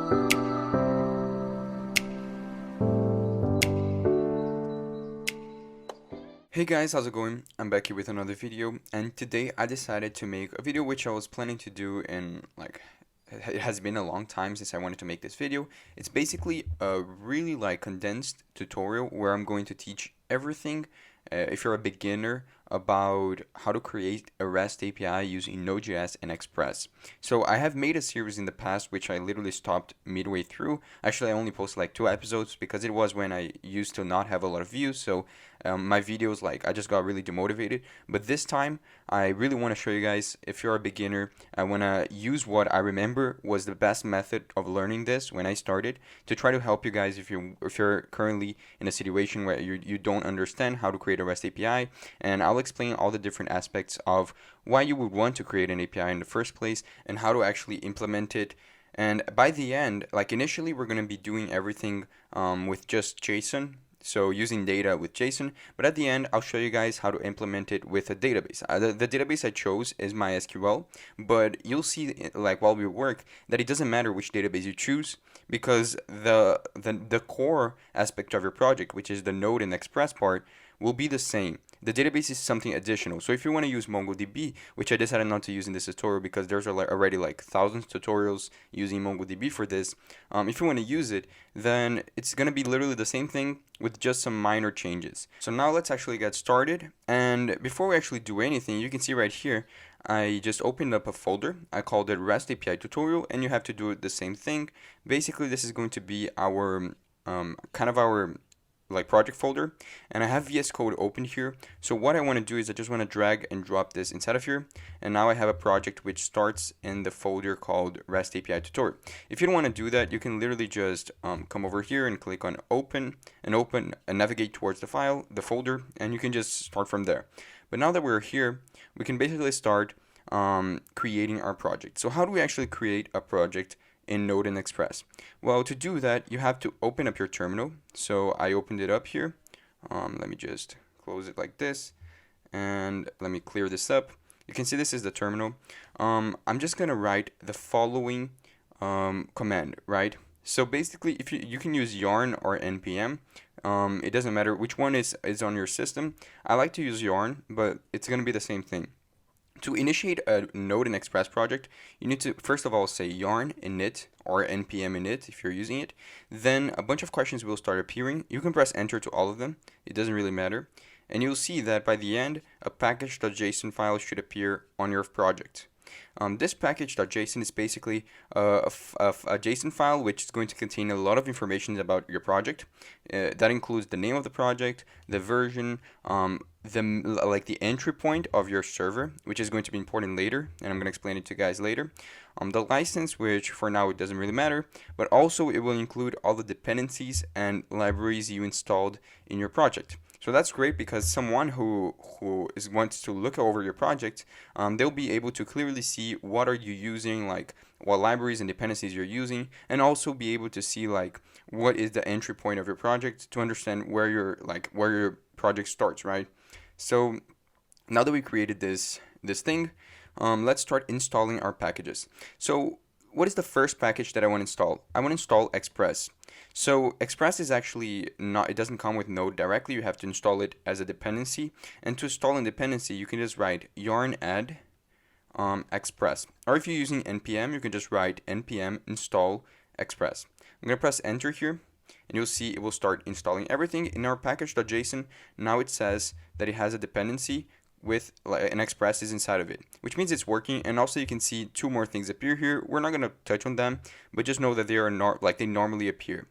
Hey guys, how's it going? I'm back here with another video, and today I decided to make a video which I was planning to do in it has been a long time since I wanted to make this video. It's basically a really condensed tutorial where I'm going to teach everything if you're a beginner about how to create a REST API using Node.js and Express. So I have made a series in the past which I literally stopped midway through. Actually, I only posted like 2 episodes because it was when I used to not have a lot of views. So my videos, I just got really demotivated. But this time, I really want to show you guys, if you're a beginner, I want to use what I remember was the best method of learning this when I started to try to help you guys if you're currently in a situation where you don't understand how to create a REST API. And I'll explain all the different aspects of why you would want to create an API in the first place and how to actually implement it. And by the end, initially we're going to be doing everything with just JSON, so using data with JSON, but at the end I'll show you guys how to implement it with a database. The database I chose is MySQL, but you'll see while we work that it doesn't matter which database you choose, because the core aspect of your project, which is the Node and Express part, will be the same. The database is something additional. So if you want to use MongoDB, which I decided not to use in this tutorial because there's already thousands of tutorials using MongoDB for this, if you want to use it, then it's going to be literally the same thing with just some minor changes. So now let's actually get started. And before we actually do anything, you can see right here, I just opened up a folder. I called it REST API tutorial, and you have to do the same thing. Basically, this is going to be our our project folder, and I have VS Code open here. So what I want to do is I just want to drag and drop this inside of here, and now I have a project which starts in the folder called REST API tutorial. If you don't want to do that, you can literally just come over here and click on open and navigate towards the folder, and you can just start from there. But now that we're here, we can basically start creating our project. So how do we actually create a project in Node and Express? Well, to do that, you have to open up your terminal. So I opened it up here. Let me just close it like this, and let me clear this up. You can see this is the terminal. I'm just gonna write the following command, right? So basically, if you can use yarn or npm. It doesn't matter which one is on your system. I like to use yarn, but it's gonna be the same thing. To initiate a Node and Express project, you need to first of all say yarn init or npm init if you're using it. Then a bunch of questions will start appearing. You can press enter to all of them. It doesn't really matter. And you'll see that by the end, a package.json file should appear on your project. This package.json is basically a JSON file which is going to contain a lot of information about your project. That includes the name of the project, the version, the entry point of your server, which is going to be important later, and I'm going to explain it to you guys later. The license, which for now it doesn't really matter, but also it will include all the dependencies and libraries you installed in your project. So that's great because someone who wants to look over your project, they'll be able to clearly see what are you using, what libraries and dependencies you're using, and also be able to see what is the entry point of your project to understand where your project starts, right? So now that we created this thing, let's start installing our packages. So what is the first package that I want to install? I want to install Express. So Express is actually not, it doesn't come with Node directly. You have to install it as a dependency. And to install a dependency, you can just write yarn add Express. Or if you're using npm, you can just write npm install Express. I'm going to press enter here, and you'll see it will start installing everything in our package.json. Now it says that it has a dependency with an Express is inside of it, which means it's working. And also you can see 2 more things appear here. We're not going to touch on them, but just know that they are not they normally appear.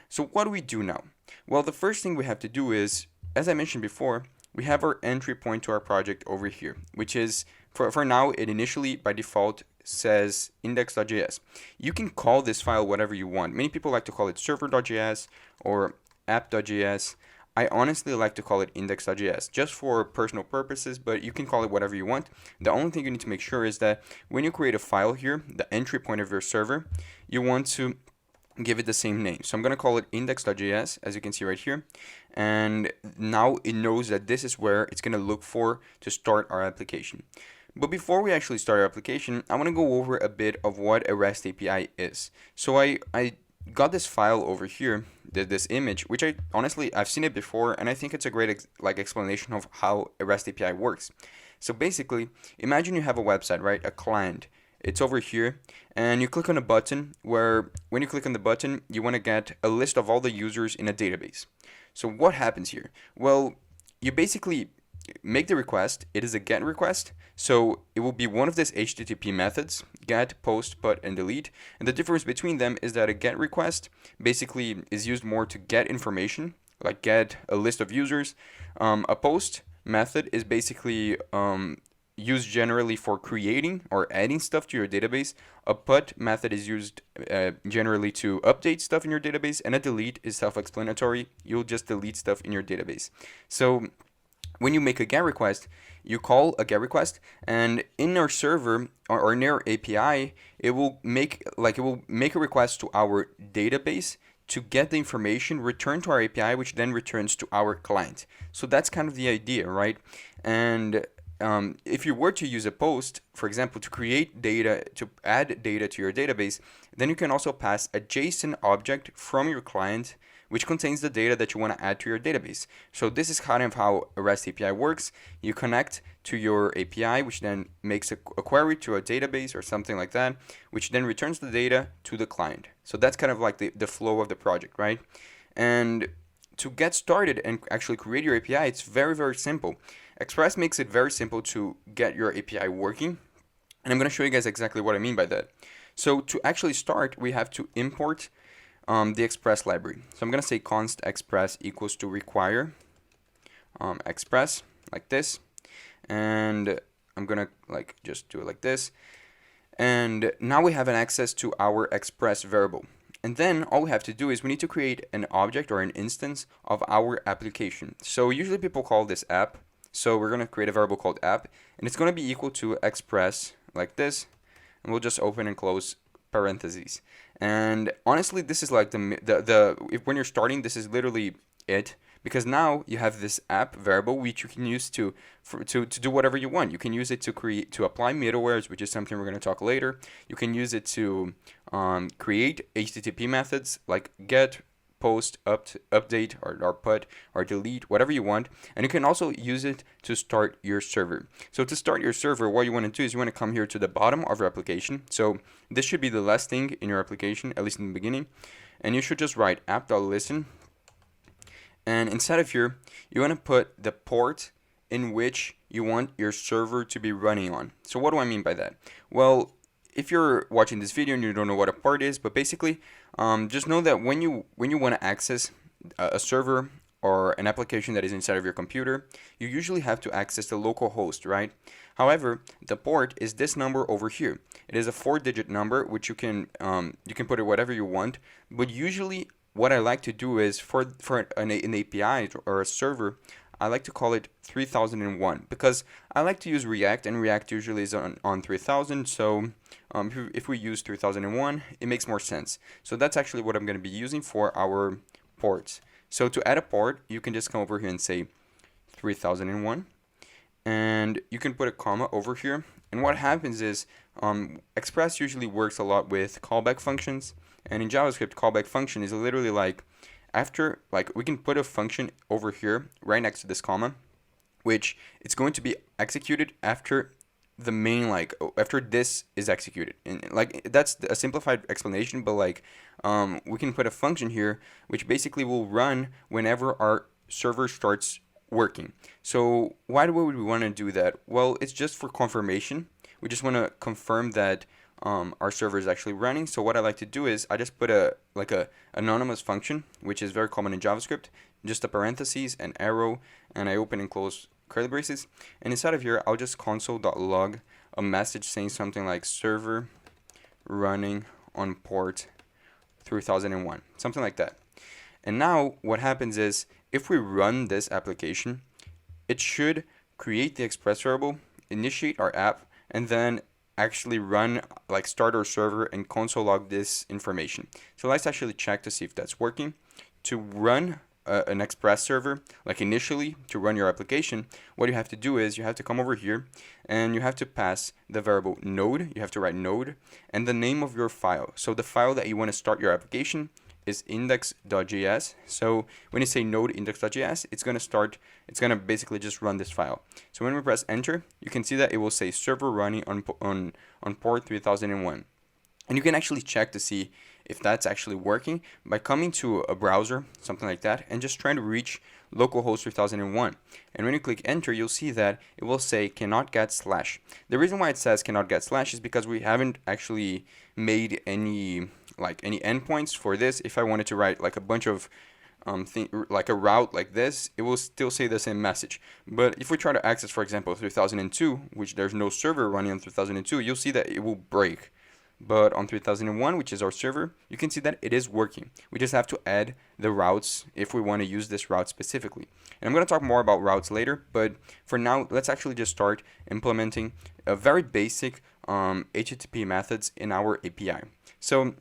So what do we do now? Well, the first thing we have to do is, as I mentioned before, we have our entry point to our project over here, which is for now it initially by default says index.js. You can call this file whatever you want. Many people like to call it server.js or app.js. I honestly like to call it index.js just for personal purposes, but you can call it whatever you want. The only thing you need to make sure is that when you create a file here, the entry point of your server, you want to give it the same name. So I'm going to call it index.js, as you can see right here. And now it knows that this is where it's going to look for to start our application. But before we actually start our application, I want to go over a bit of what a REST API is. So I got this file over here, this image, which I honestly I've seen it before, and I think it's a great explanation of how a REST API works. So basically, imagine you have a website, right? A client. It's over here, and you click on a button where when you click on the button, you want to get a list of all the users in a database. So what happens here? Well, you basically make the request. It is a GET request, so it will be one of these HTTP methods: GET, POST, PUT, and DELETE. And the difference between them is that a GET request basically is used more to get information, like get a list of users. A POST method is basically used generally for creating or adding stuff to your database. A put method is used generally to update stuff in your database, and a delete is self-explanatory. You'll just delete stuff in your database. So when you make a GET request, you call a GET request, and in our server or in our API, it will make a request to our database to get the information returned to our API, which then returns to our client. So that's kind of the idea, right? And if you were to use a post, for example, to create data, to add data to your database, then you can also pass a JSON object from your client, which contains the data that you want to add to your database. So this is kind of how a REST API works. You connect to your API, which then makes a query to a database or something like that, which then returns the data to the client. So that's kind of like the flow of the project, right? And to get started and actually create your API, it's very, very simple. Express makes it very simple to get your API working, and I'm going to show you guys exactly what I mean by that. So to actually start, we have to import the Express library. So I'm going to say const express equals to require express, like this, and I'm going to just do it like this. And now we have an access to our Express variable. And then all we have to do is we need to create an object or an instance of our application. So usually people call this app. So we're going to create a variable called app, and it's going to be equal to express like this, and we'll just open and close parentheses. And honestly, this is like when you're starting, this is literally it, because now you have this app variable which you can use to do whatever you want. You can use it to apply middlewares, which is something we're going to talk later. You can use it to create HTTP methods like get, post, update, or put, or delete, whatever you want. And you can also use it to start your server. So to start your server, what you want to do is you want to come here to the bottom of your application. So this should be the last thing in your application, at least in the beginning. And you should just write app.listen. And inside of here, you want to put the port in which you want your server to be running on. So what do I mean by that? Well, if you're watching this video and you don't know what a port is, but basically, just know that when you want to access a server or an application that is inside of your computer, you usually have to access the local host, right? However, the port is this number over here. It is a 4-digit number, which you can put it whatever you want. But usually, what I like to do is for an API or a server, I like to call it 3001 because I like to use React, and React usually is on 3000. So if we use 3001, it makes more sense. So that's actually what I'm going to be using for our ports. So to add a port, you can just come over here and say 3001, and you can put a comma over here. And what happens is Express usually works a lot with callback functions, and in JavaScript, callback function is literally like we can put a function over here right next to this comma, which it's going to be executed after the main after this is executed. And that's a simplified explanation, but we can put a function here which basically will run whenever our server starts working. So why would we want to do that? Well, it's just for confirmation. We just want to confirm that our server is actually running. So what I like to do is I just put a anonymous function, which is very common in JavaScript, just a parentheses, an arrow, and I open and close curly braces. And inside of here, I'll just console.log a message saying something like server running on port 3001, something like that. And now what happens is if we run this application, it should create the Express variable, initiate our app, and then actually run start our server and console log this information. So let's actually check to see if that's working. To run an Express server, like initially to run your application, what you have to do is you have to come over here and you have to pass the variable node. You have to write node and the name of your file. So the file that you want to start your application is index.js. So when you say node index.js, it's going to basically just run this file. So when we press enter, you can see that it will say server running on port 3001. And you can actually check to see if that's actually working by coming to a browser, something like that, and just trying to reach localhost 3001. And when you click enter, you'll see that it will say cannot get slash. The reason why it says cannot get slash is because we haven't actually made any endpoints for this. If I wanted to write like a bunch of like a route like this, it will still say the same message. But if we try to access, for example, 3002, which there's no server running on 3002, you'll see that it will break. But on 3001, which is our server, you can see that it is working. We just have to add the routes if we want to use this route specifically. And I'm going to talk more about routes later, but for now, let's actually just start implementing a very basic HTTP methods in our API. So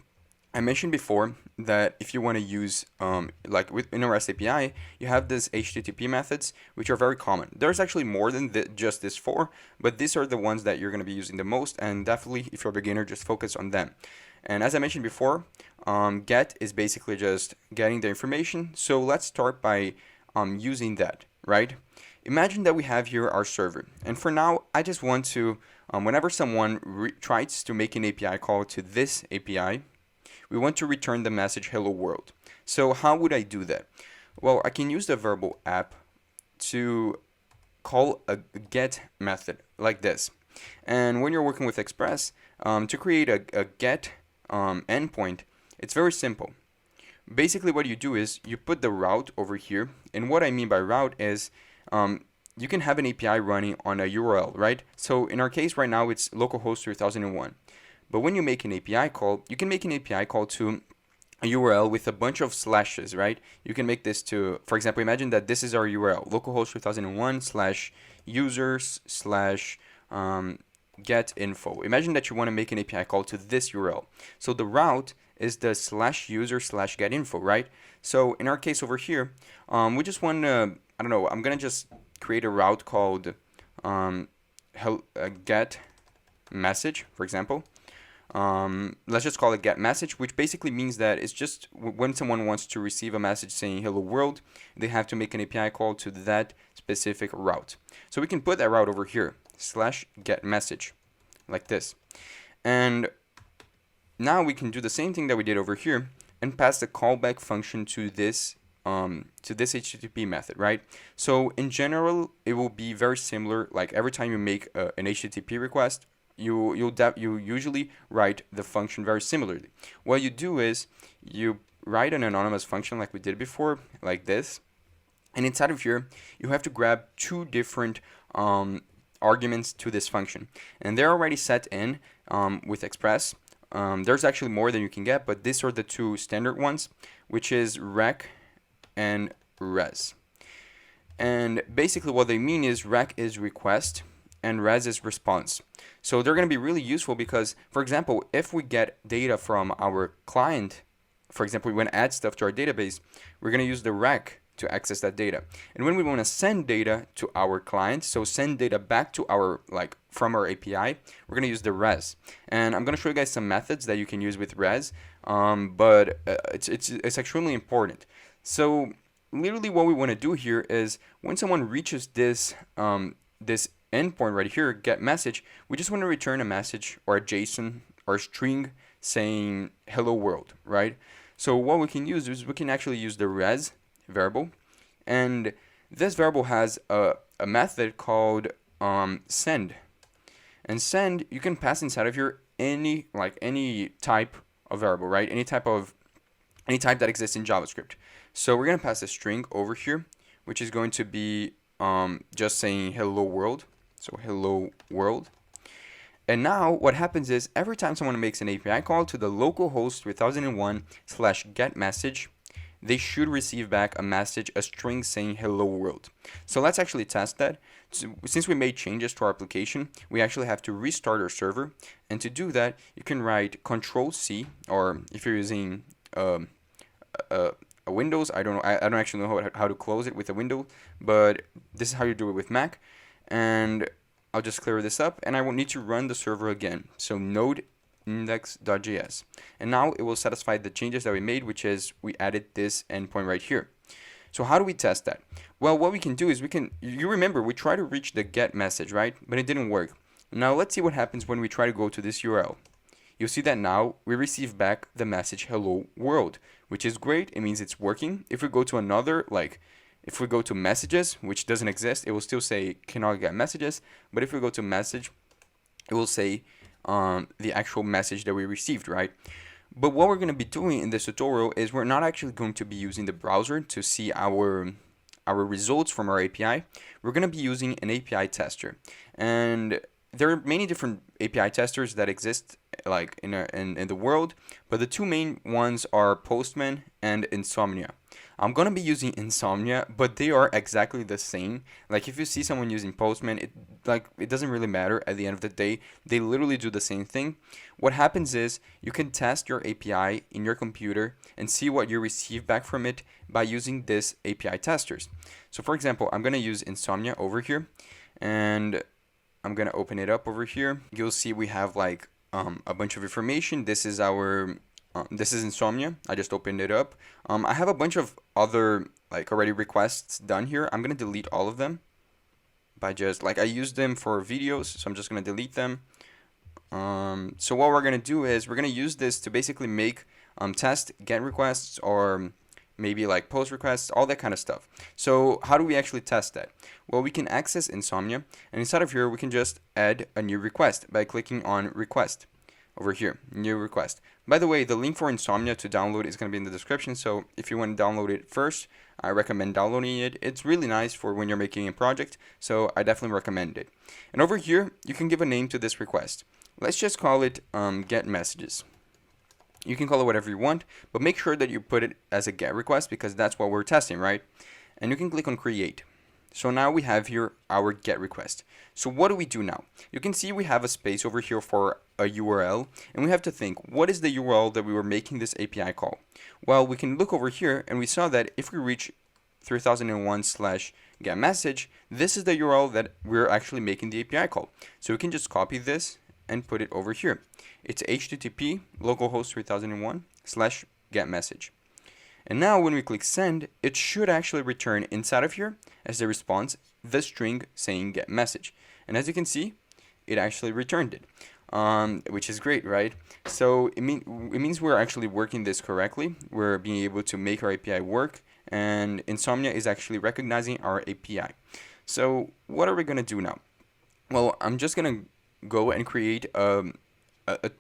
I mentioned before that if you want to use, like within a REST API, you have these HTTP methods, which are very common. There's actually more than just this four, but these are the ones that you're going to be using the most, and definitely if you're a beginner, just focus on them. And as I mentioned before, get is basically just getting the information. So let's start by using that, right? Imagine that we have here our server, and for now, I just want to, whenever someone tries to make an API call to this API, we want to return the message hello world. So how would I do that? Well, I can use the variable app to call a get method like this. And when you're working with Express, to create a get endpoint, it's very simple. Basically what you do is you put the route over here. And what I mean by route is you can have an API running on a URL, right? So in our case right now, it's localhost 3001. But when you make an API call, you can make an API call to a URL with a bunch of slashes, right? You can make this to, for example, imagine that this is our URL, localhost 3001 / users / get info. Imagine that you want to make an API call to this URL. So the route is the /user / get info, right? So in our case over here, we just want to, I don't know, I'm going to just create a route called get message, for example. Let's just call it get message, which basically means that it's just when someone wants to receive a message saying hello world, they have to make an API call to that specific route. So we can put that route over here, /get message, like this. And now we can do the same thing that we did over here and pass the callback function to this HTTP method, right? So in general, it will be very similar. Like every time you make an HTTP request, you usually write the function very similarly. What you do is you write an anonymous function like we did before, like this, and inside of here you have to grab two different arguments to this function, and they're already set in with Express. There's actually more than you can get, but these are the two standard ones, which is rec and res. And basically what they mean is rec is request and res is response. So they're going to be really useful because, for example, if we get data from our client, for example, we want to add stuff to our database, we're going to use the rec to access that data. And when we want to send data to our client, so send data back to our, from our API, we're going to use the res. And I'm going to show you guys some methods that you can use with res, but it's extremely important. So literally what we want to do here is when someone reaches this endpoint right here, get message, we just want to return a message or a JSON or a string saying hello world, right? So what we can use is we can actually use the res variable, and this variable has a method called send. And send, you can pass inside of here any type of variable, right? Any type that exists in JavaScript. So we're gonna pass a string over here, which is going to be just saying hello world. So hello world. And now what happens is every time someone makes an API call to the localhost 3001 / get message, they should receive back a message, a string saying hello world. So let's actually test that. So since we made changes to our application, we actually have to restart our server. And to do that, you can write Control-C, or if you're using a Windows. I don't know. I don't actually know how to close it with a window, but this is how you do it with Mac. And I'll just clear this up, and I will need to run the server again. So node index.js, and now it will satisfy the changes that we made, which is we added this endpoint right here. So how do we test that? Well, what we can do is you remember we tried to reach the get message, right? But it didn't work. Now let's see what happens when we try to go to this URL. You'll see that now we receive back the message hello world, which is great. It means it's working. If we go to another, like if we go to messages, which doesn't exist, it will still say cannot get messages. But if we go to message, it will say the actual message that we received, right? But what we're going to be doing in this tutorial is we're not actually going to be using the browser to see our results from our API. We're going to be using an API tester, and there are many different API testers that exist like in the world, but the two main ones are Postman and Insomnia. I'm gonna be using Insomnia, but they are exactly the same. Like if you see someone using Postman, it doesn't really matter at the end of the day. They literally do the same thing. What happens is you can test your API in your computer and see what you receive back from it by using this API testers. So for example, I'm gonna use Insomnia over here, and I'm gonna open it up over here. You'll see we have like a bunch of information. This is this is Insomnia. I just opened it up. I have a bunch of other like already requests done here. I'm gonna delete all of them by just I used them for videos, so I'm just gonna delete them. So what we're gonna do is we're gonna use this to basically make test get requests, or maybe like post requests, all that kind of stuff. So how do we actually test that? Well, we can access Insomnia, and inside of here we can just add a new request by clicking on request over here, new request. By the way, the link for Insomnia to download is going to be in the description, so if you want to download it first, I recommend downloading it. It's really nice for when you're making a project, so I definitely recommend it. And over here, you can give a name to this request. Let's just call it get messages. You can call it whatever you want, but make sure that you put it as a get request because that's what we're testing, right? And you can click on create. So now we have here our get request. So what do we do now? You can see we have a space over here for a URL, and we have to think, what is the URL that we were making this API call? Well, we can look over here, and we saw that if we reach 3001/get message, this is the URL that we're actually making the API call. So we can just copy this and put it over here. It's http localhost 3001/get message. And now when we click send, it should actually return inside of here as the response the string saying get message. And as you can see, it actually returned it, which is great, right? So it means we're actually working this correctly. We're being able to make our API work, and Insomnia is actually recognizing our API. So what are we going to do now? Well, I'm just going to go and create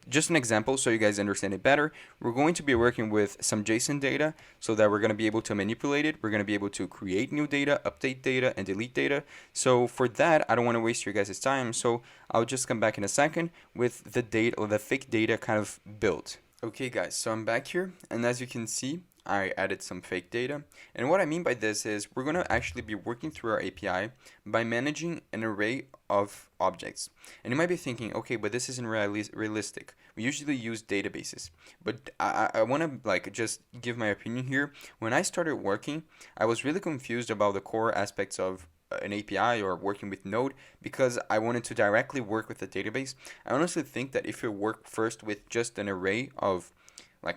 just an example so you guys understand it better. We're going to be working with some JSON data so that we're going to be able to manipulate it. We're going to be able to create new data, update data, and delete data. So for that, I don't want to waste your guys' time. So I'll just come back in a second with the data or the fake data kind of built. Okay guys, so I'm back here, and as you can see, I added some fake data. And what I mean by this is we're going to actually be working through our API by managing an array of objects. And you might be thinking, okay, but this isn't realistic. We usually use databases. But I want to just give my opinion here. When I started working, I was really confused about the core aspects of an API or working with Node because I wanted to directly work with a database. I honestly think that if you work first with just an array of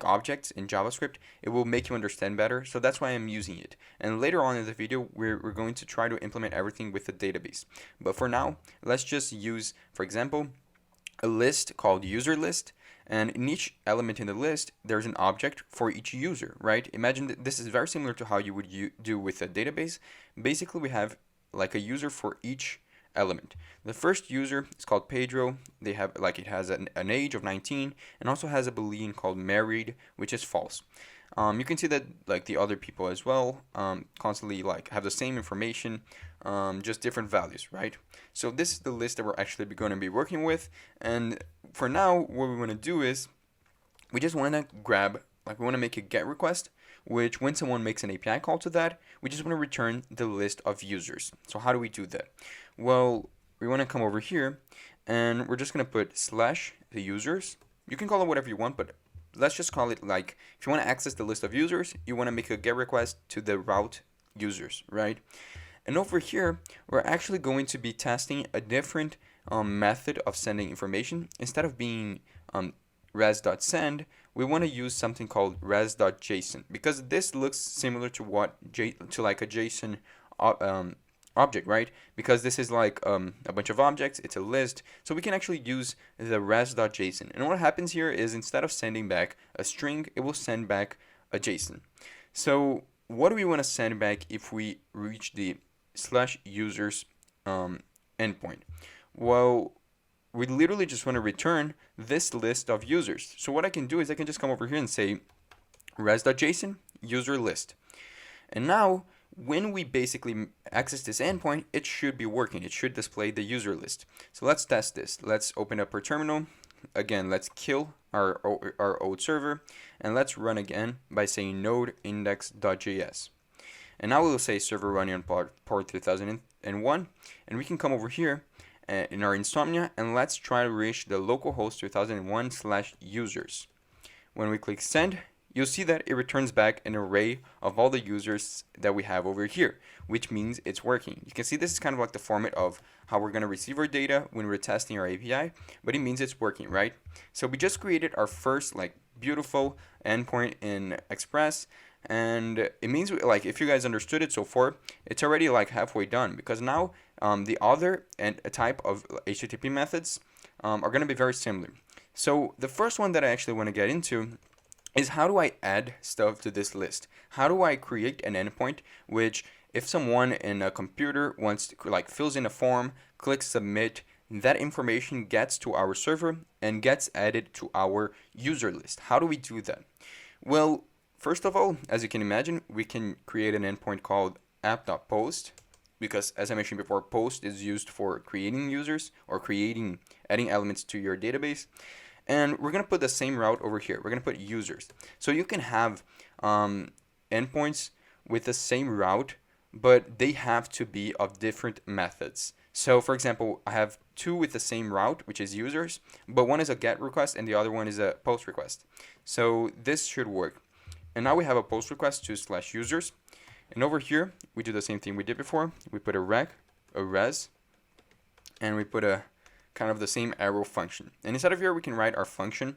objects in JavaScript, it will make you understand better. So that's why I'm using it. And later on in the video, we're going to try to implement everything with a database. But for now, let's just use, for example, a list called user list. And in each element in the list, there's an object for each user, right? Imagine that this is very similar to how you would do with a database. Basically, we have a user for each element. The first user is called Pedro. They have it has an age of 19 and also has a boolean called married, which is false. You can see that the other people as well constantly have the same information, just different values, right? So this is the list that we're actually going to be working with. And for now, what we want to do is we just want to grab, we want to make a get request, which when someone makes an API call to that, we just want to return the list of users. So how do we do that? Well, we want to come over here and we're just going to put / the users. You can call it whatever you want, but let's just call it like, if you want to access the list of users, you want to make a GET request to the route users, right? And over here, we're actually going to be testing a different method of sending information. Instead of being res.send, we want to use something called res.json, because this looks similar to like a JSON object, right? Because this is like a bunch of objects, it's a list, so we can actually use the res.json. And what happens here is, instead of sending back a string, it will send back a JSON. So what do we want to send back if we reach the /users endpoint? Well, we literally just want to return this list of users. So what I can do is I can just come over here and say res.json user list. And now when we basically access this endpoint, it should be working. It should display the user list. So let's test this. Let's open up our terminal. Again, let's kill our old server, and let's run again by saying node index.js. And now we'll say server running on port 3001, and we can come over here in our Insomnia, and let's try to reach the localhost 3001/users. When we click send, you'll see that it returns back an array of all the users that we have over here, which means it's working. You can see this is kind of like the format of how we're going to receive our data when we're testing our API, but it means it's working, right? So we just created our first like beautiful endpoint in Express, and it means, like, if you guys understood it so far, it's already like halfway done, because now the other and a type of HTTP methods are going to be very similar. So the first one that I actually want to get into is, how do I add stuff to this list? How do I create an endpoint which, if someone in a computer wants to, like, fills in a form, clicks submit, that information gets to our server and gets added to our user list? How do we do that? Well, first of all, as you can imagine, we can create an endpoint called app.post, because, as I mentioned before, post is used for creating users or adding elements to your database. And we're going to put the same route over here. We're going to put users. So you can have endpoints with the same route, but they have to be of different methods. So, for example, I have two with the same route, which is users, but one is a GET request and the other one is a POST request. So this should work. And now we have a POST request to /users. And over here, we do the same thing we did before. We put a res, and we put a kind of the same arrow function. And inside of here, we can write our function,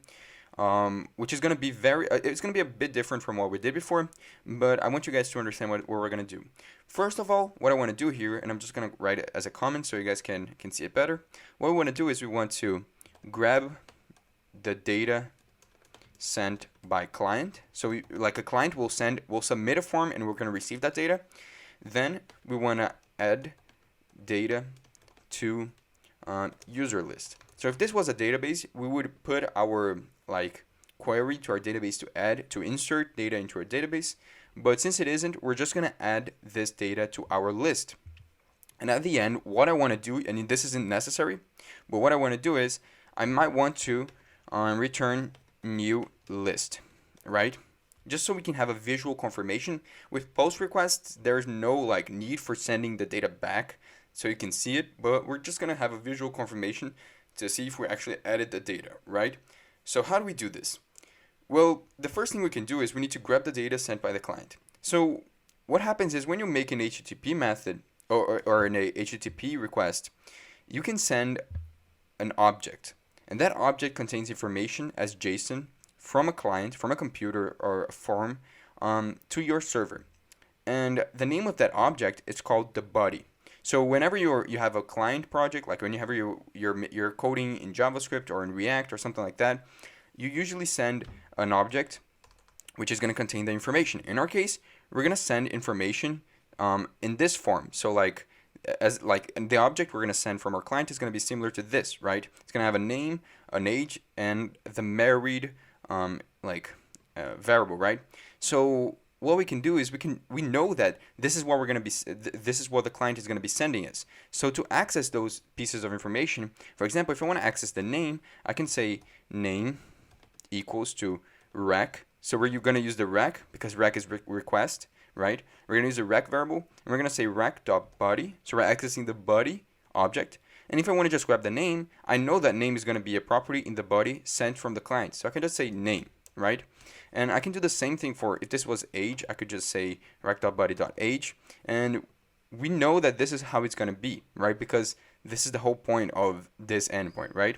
which is going to be it's going to be a bit different from what we did before, but I want you guys to understand what we're going to do. First of all, what I want to do here, and I'm just going to write it as a comment so you guys can see it better. What we want to do is we want to grab the data sent by client. So like a client will submit a form and we're going to receive that data. Then we want to add data to user list. So if this was a database, we would put our query to our database to insert data into our database. But since it isn't, we're just going to add this data to our list. And at the end, what I want to do, and this isn't necessary, but what I want to do is I might want to return new list, right? Just so we can have a visual confirmation. With post requests, there's no need for sending the data back so you can see it, but we're just going to have a visual confirmation to see if we actually added the data, right? So how do we do this? Well, the first thing we can do is we need to grab the data sent by the client. So what happens is, when you make an HTTP method or an HTTP request, you can send an object, and that object contains information as JSON from a client, from a computer or a form to your server. And the name of that object is called the body. So whenever you have a client project, like whenever you're coding in JavaScript or in React or something like that, you usually send an object which is going to contain the information. In our case, we're going to send information in this form. So the object we're going to send from our client is going to be similar to this, right? It's going to have a name, an age, and the married variable, right? So what we can do is we know that this is what this is what the client is going to be sending us. So to access those pieces of information, for example, if I want to access the name, I can say name equals to rec. So we're going to use the rec because rec is request, right? We're going to use the rec variable, and we're going to say rec.body. So we're accessing the body object. And if I want to just grab the name, I know that name is going to be a property in the body sent from the client. So I can just say name. right? And I can do the same thing for, if this was age, I could just say rect.body.age, and we know that this is how it's going to be, right? Because this is the whole point of this endpoint, right?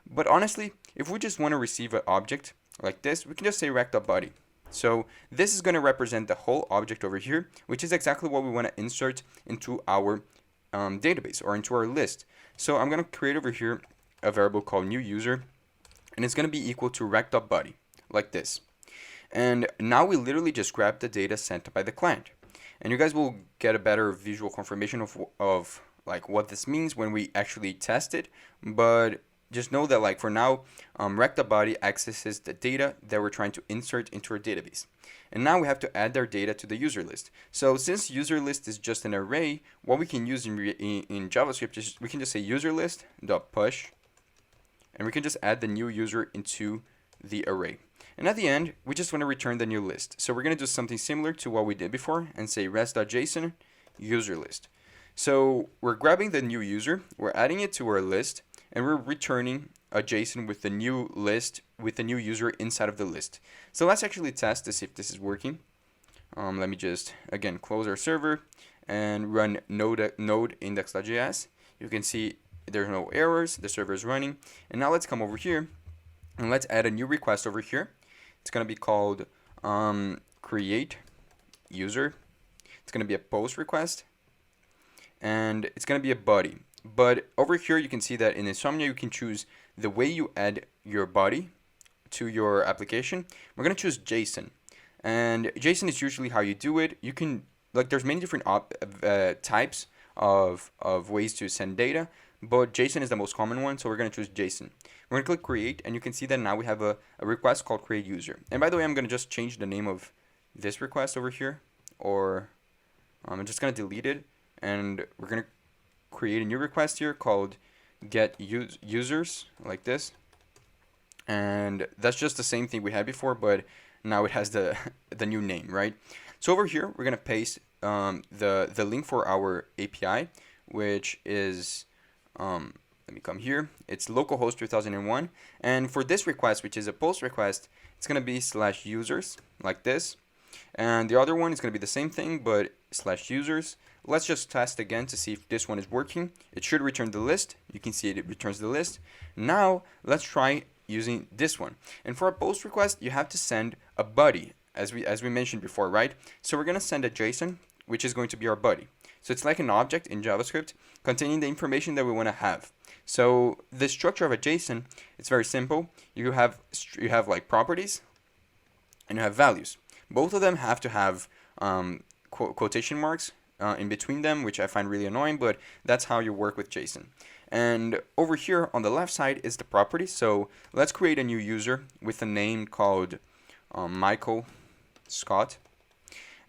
But honestly, if we just want to receive an object like this, we can just say rect.body. So this is going to represent the whole object over here, which is exactly what we want to insert into our database or into our list. So I'm going to create over here a variable called new user, and it's going to be equal to rect.body, like this. And now we literally just grab the data sent by the client. And you guys will get a better visual confirmation of like what this means when we actually test it. But just know that like for now, rect.body accesses the data that we're trying to insert into our database. And now we have to add their data to the user list. So since user list is just an array, what we can use in JavaScript is we can just say user list dot push, and we can just add the new user into the array. And at the end, we just want to return the new list. So we're going to do something similar to what we did before and say res.json user list. So we're grabbing the new user, we're adding it to our list, and we're returning a JSON with the new list, with the new user inside of the list. So let's actually test to see if this is working. Let me just, again, close our server and run node index.js. You can see there's no errors, the server is running. And now let's come over here and let's add a new request over here. It's going to be called create user. It's going to be a post request, and it's going to be a body. But over here you can see that in Insomnia you can choose the way you add your body to your application. We're going to choose JSON, and JSON is usually how you do it. You can, like, there's many different types of ways to send data, but JSON is the most common one, so we're going to choose JSON. We're going to click create, and you can see that now we have a request called create user. And by the way, I'm going to just change the name of this request over here, or I'm just going to delete it, and we're going to create a new request here called get users, like this. And that's just the same thing we had before, but now it has the new name, right? So over here, we're going to paste the link for our API, which is let me come here. It's localhost 3001. And for this request, which is a post request, it's going to be /users, like this. And the other one is going to be the same thing, but /users. Let's just test again to see if this one is working. It should return the list. You can see it returns the list. Now, let's try using this one. And for a post request, you have to send a body, as we mentioned before, right? So we're going to send a JSON, which is going to be our body. So it's like an object in JavaScript containing the information that we want to have. So the structure of a JSON, it's very simple. You have like properties and you have values. Both of them have to have quotation marks in between them, which I find really annoying, but that's how you work with JSON. And over here on the left side is the property. So let's create a new user with a name called Michael Scott,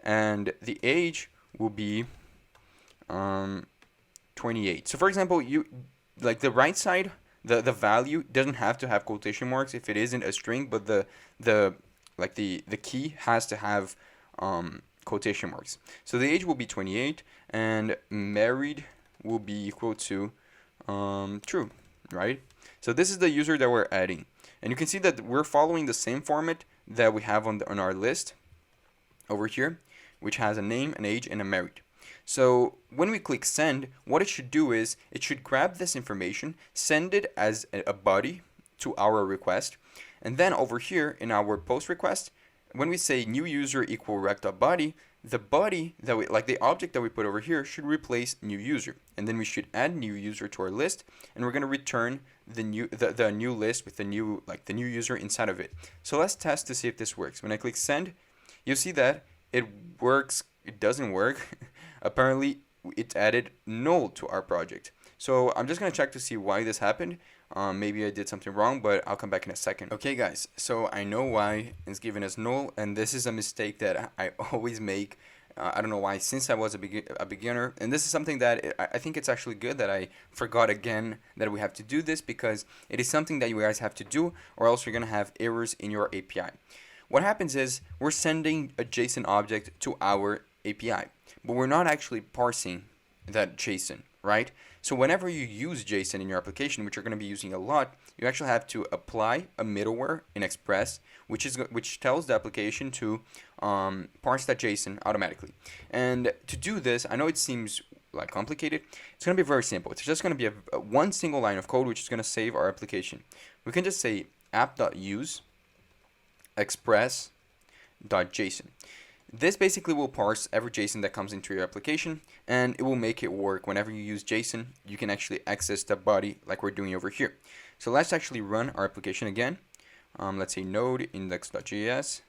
and the age will be 28. So for example, you like the right side, the value doesn't have to have quotation marks if it isn't a string, but the key has to have quotation marks. So the age will be 28, and married will be equal to true, right? So this is the user that we're adding, and you can see that we're following the same format that we have on our list over here, which has a name, an age, and a married. So when we click send, what it should do is it should grab this information, send it as a body to our request, and then over here in our post request, when we say new user equal rect.body, the body that we, like the object that we put over here, should replace new user, and then we should add new user to our list, and we're going to return the new list with the new user inside of it. So let's test to see if this works. When I click send, you'll see that it works. It doesn't work. Apparently, it added null to our project. So I'm just going to check to see why this happened. Maybe I did something wrong, but I'll come back in a second. Okay, guys, so I know why it's giving us null, and this is a mistake that I always make. I don't know why, since I was a beginner. And this is something that I think it's actually good that I forgot again that we have to do this, because it is something that you guys have to do, or else you're going to have errors in your API. What happens is we're sending a JSON object to our API, but we're not actually parsing that JSON, right? So whenever you use JSON in your application, which you're going to be using a lot, you actually have to apply a middleware in Express, which tells the application to parse that JSON automatically. And to do this, I know it seems like complicated. It's going to be very simple. It's just going to be a one single line of code which is going to save our application. We can just say app.use express.json. This basically will parse every JSON that comes into your application, and it will make it work. Whenever you use JSON, you can actually access the body like we're doing over here. So let's actually run our application again. Let's say node index.js,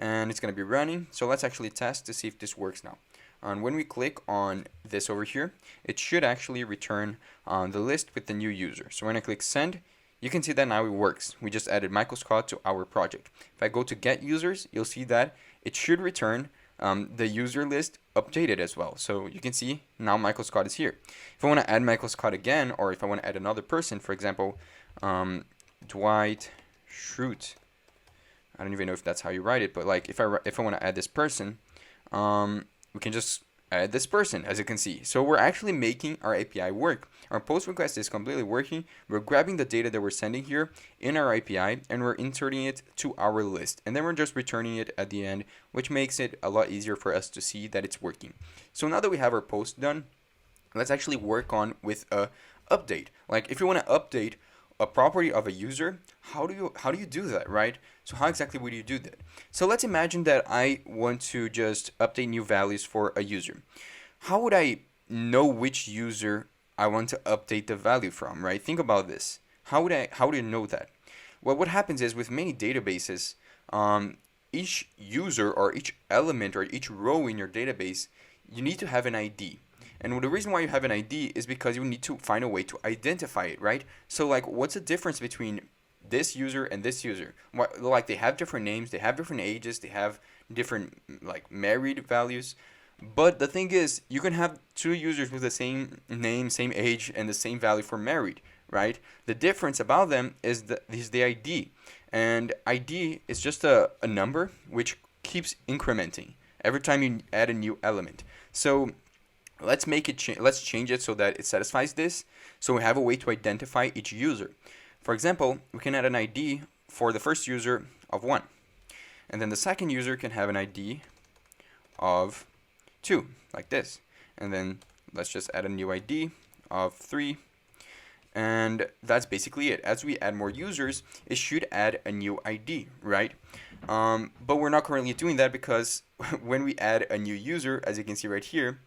and it's going to be running. So let's actually test to see if this works now. And when we click on this over here, it should actually return the list with the new user. So when I click send, you can see that now it works. We just added Michael Scott to our project. If I go to get users, you'll see that it should return the user list updated as well. So you can see now Michael Scott is here. If I want to add Michael Scott again, or if I want to add another person, for example, Dwight Schrute. I don't even know if that's how you write it, but like if I want to add this person, we can just add this person, as you can see. So we're actually making our API work. Our post request is completely working. We're grabbing the data that we're sending here in our API, and we're inserting it to our list. And then we're just returning it at the end, which makes it a lot easier for us to see that it's working. So now that we have our post done, let's actually work on with a update. Like if you want to update a property of a user, how do you do that, right? So how exactly would you do that? So let's imagine that I want to just update new values for a user. How would I know which user I want to update the value from, right? Think about this. How would you know that? Well, what happens is with many databases, each user or each element or each row in your database, you need to have an ID. And the reason why you have an ID is because you need to find a way to identify it, right? So like, what's the difference between this user and this user? Like, they have different names, they have different ages, they have different like married values. But the thing is, you can have two users with the same name, same age, and the same value for married, right? The difference about them is the ID. And ID is just a number which keeps incrementing every time you add a new element. So let's make it let's change it so that it satisfies this. So we have a way to identify each user. For example, we can add an ID for the first user of 1. And then the second user can have an ID of 2, like this. And then let's just add a new ID of 3. And that's basically it. As we add more users, it should add a new ID, right? But we're not currently doing that because when we add a new user, as you can see right here,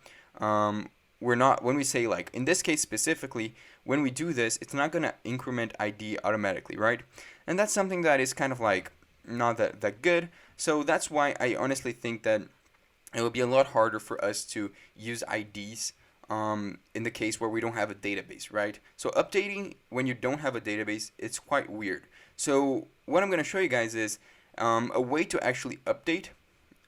when we say, like in this case specifically, when we do this, it's not going to increment ID automatically, right? And that's something that is kind of like not that good. So that's why I honestly think that it will be a lot harder for us to use IDs in the case where we don't have a database, right? So updating when you don't have a database, it's quite weird. So what I'm going to show you guys is a way to actually update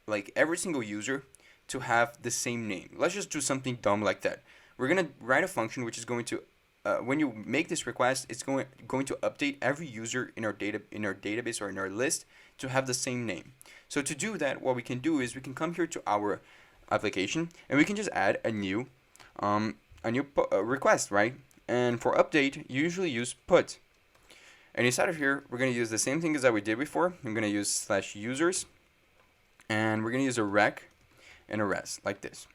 like every single user to have the same name. Let's just do something dumb like that. We're going to write a function which is going to, when you make this request, it's going to update every user in our database or in our list to have the same name. So to do that, what we can do is we can come here to our application and we can just add a new request, right? And for update, you usually use put. And inside of here, we're going to use the same thing as that we did before. I'm going to use /users, and we're going to use a rec and a res, like this.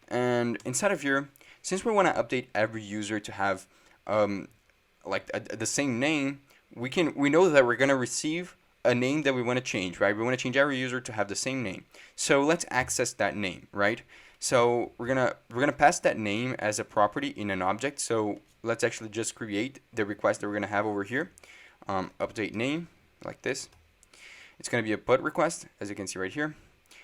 And inside of here, since we want to update every user to have the same name, we know that we're going to receive a name that we want to change, right? We want to change every user to have the same name. So let's access that name, right? So we're gonna pass that name as a property in an object. So let's actually just create the request that we're gonna have over here. Update name, like this. It's gonna be a put request, as you can see right here,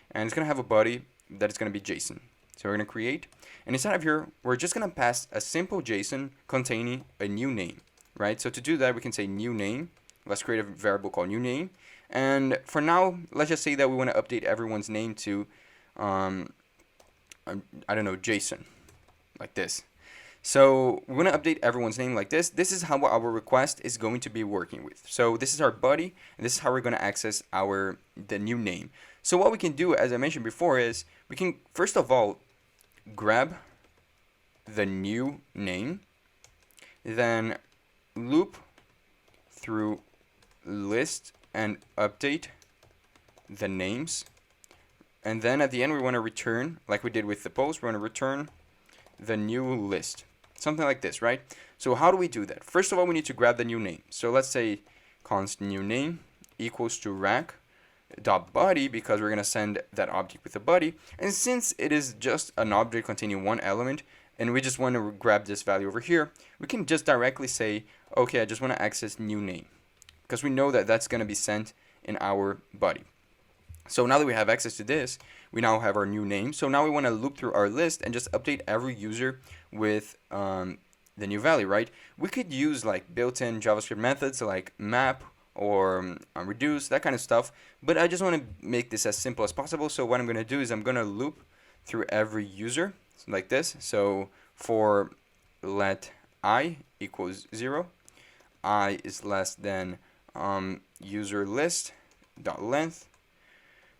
and it's gonna have a body that is gonna be JSON. So we're gonna create, and inside of here, we're just gonna pass a simple JSON containing a new name, right? So to do that, we can say new name. Let's create a variable called new name, and for now, let's just say that we want to update everyone's name to I don't know, JSON, like this. So we're going to update everyone's name like this. This is how our request is going to be working with. So this is our body, and this is how we're going to access the new name. So what we can do, as I mentioned before, is we can first of all grab the new name, then loop through list and update the names, and then at the end we want to return, like we did with the post, we want to return the new list. Something like this, right? So how do we do that? First of all, we need to grab the new name. So let's say const new name equals to rack.body, because we're going to send that object with a body. And since it is just an object containing one element, and we just want to grab this value over here, we can just directly say, okay, I just want to access new name, because we know that that's going to be sent in our body. So now that we have access to this, we now have our new name. So now we want to loop through our list and just update every user with the new value, right? We could use like built-in JavaScript methods like map or reduce, that kind of stuff. But I just want to make this as simple as possible. So what I'm going to do is I'm going to loop through every user like this. So for let I equals 0, I is less than user list dot length,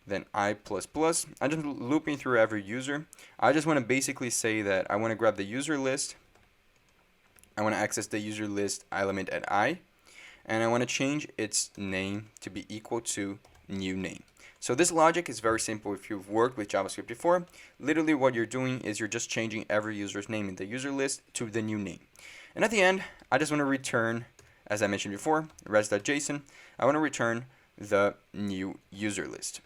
then I plus plus. I'm just looping through every user. I just want to basically say that I want to grab the user list. I want to access the user list element at I, and I want to change its name to be equal to new name. So this logic is very simple if you've worked with JavaScript before. Literally what you're doing is you're just changing every user's name in the user list to the new name. And at the end, I just want to return, as I mentioned before, res.json. I want to return the new user list.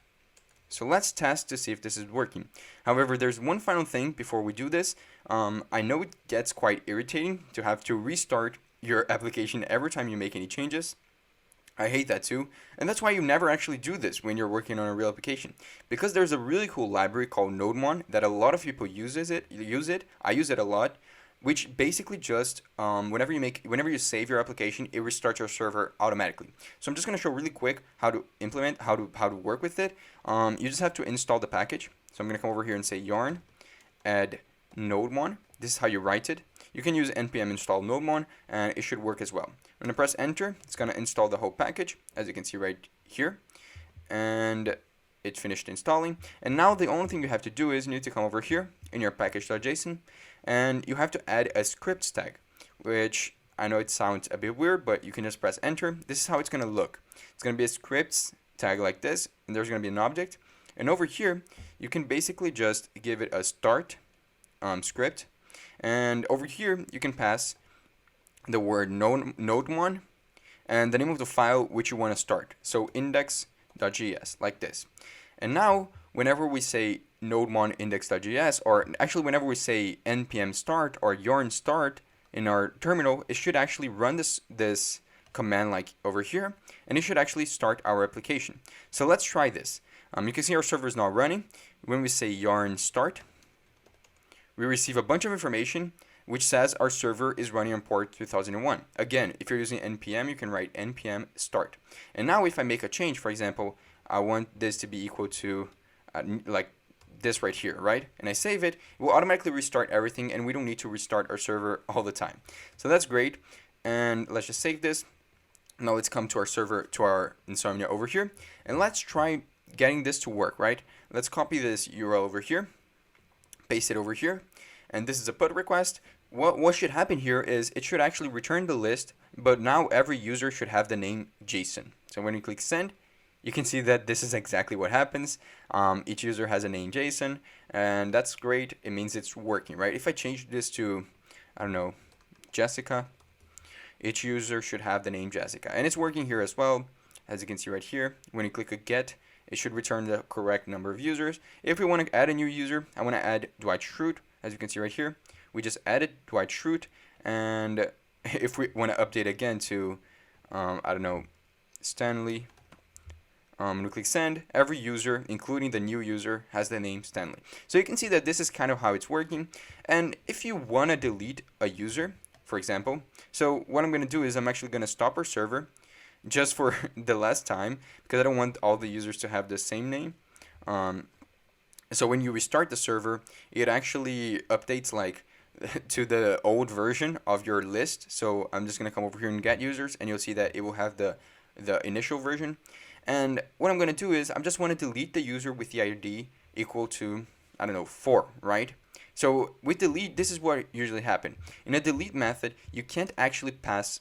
So let's test to see if this is working. However, there's one final thing before we do this. I know it gets quite irritating to have to restart your application every time you make any changes. I hate that too, and that's why you never actually do this when you're working on a real application. Because there's a really cool library called NodeJS that a lot of people use it. I use it a lot, which basically just whenever you save your application, it restarts your server automatically. So I'm just going to show really quick how to implement, how to work with it. You just have to install the package. So I'm going to come over here and say yarn add NodeJS. This is how you write it. You can use npm install NodeJS, and it should work as well. I'm going to press enter. It's going to install the whole package, as you can see right here, and it finished installing. And now the only thing you have to do is you need to come over here in your package.json, and you have to add a scripts tag, which I know it sounds a bit weird, but you can just press enter. This is how it's going to look. It's going to be a scripts tag like this, and there's going to be an object. And over here, you can basically just give it a start script. And over here, you can pass the word node1 and the name of the file which you want to start. So index.js, like this. And now, whenever we say node1 index.js, or actually whenever we say npm start or yarn start in our terminal, it should actually run this command like over here, and it should actually start our application. So let's try this. You can see our server is now running. When we say yarn start, we receive a bunch of information which says our server is running on port 2001. Again, if you're using npm, you can write npm start. And now if I make a change, for example, I want this to be equal to like this right here, right? And I save it, it will automatically restart everything, and we don't need to restart our server all the time. So that's great. And let's just save this. Now let's come to our server, to our Insomnia over here, and let's try getting this to work, right? Let's copy this URL over here, paste it over here, and this is a put request. What should happen here is it should actually return the list, but now every user should have the name Jason. So when you click send, you can see that this is exactly what happens. Each user has a name Jason, and that's great. It means it's working, right? If I change this to, I don't know, Jessica, each user should have the name Jessica, and it's working here as well. As you can see right here, when you click a get, it should return the correct number of users. If we want to add a new user, I want to add Dwight Schrute. As you can see right here, we just added Dwight Schrute, and if we want to update again to, I don't know, Stanley, when we click send, every user, including the new user, has the name Stanley. So you can see that this is kind of how it's working. And if you want to delete a user, for example, so what I'm going to do is I'm actually going to stop our server just for the last time, because I don't want all the users to have the same name. So when you restart the server, it actually updates like to the old version of your list. So I'm just going to come over here and get users, and you'll see that it will have the initial version. And what I'm going to do is I just want to delete the user with the ID equal to, I don't know, 4, right? So with delete, this is what usually happens. In a delete method, you can't actually pass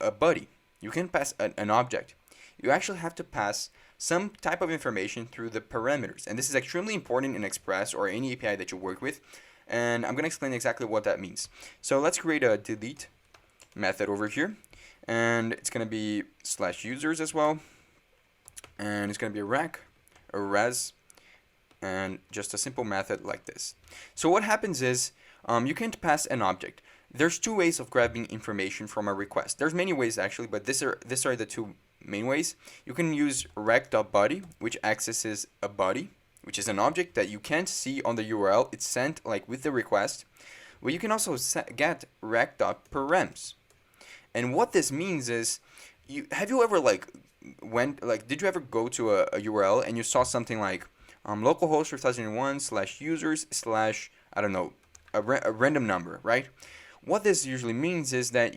a body. You can't pass an object. You actually have to pass some type of information through the parameters. And this is extremely important in Express or any API that you work with. And I'm going to explain exactly what that means. So let's create a delete method over here. And it's going to be /users as well. And it's going to be a res, and just a simple method like this. So what happens is you can't pass an object. There's two ways of grabbing information from a request. There's many ways actually, but these are the two main ways. You can use rec.body, which accesses a body, which is an object that you can't see on the URL. It's sent like with the request. But you can also get rec.parems. And what this means is, have you ever did you ever go to a URL and you saw something like localhost 3001/users/ I don't know, a random number, right? What this usually means is that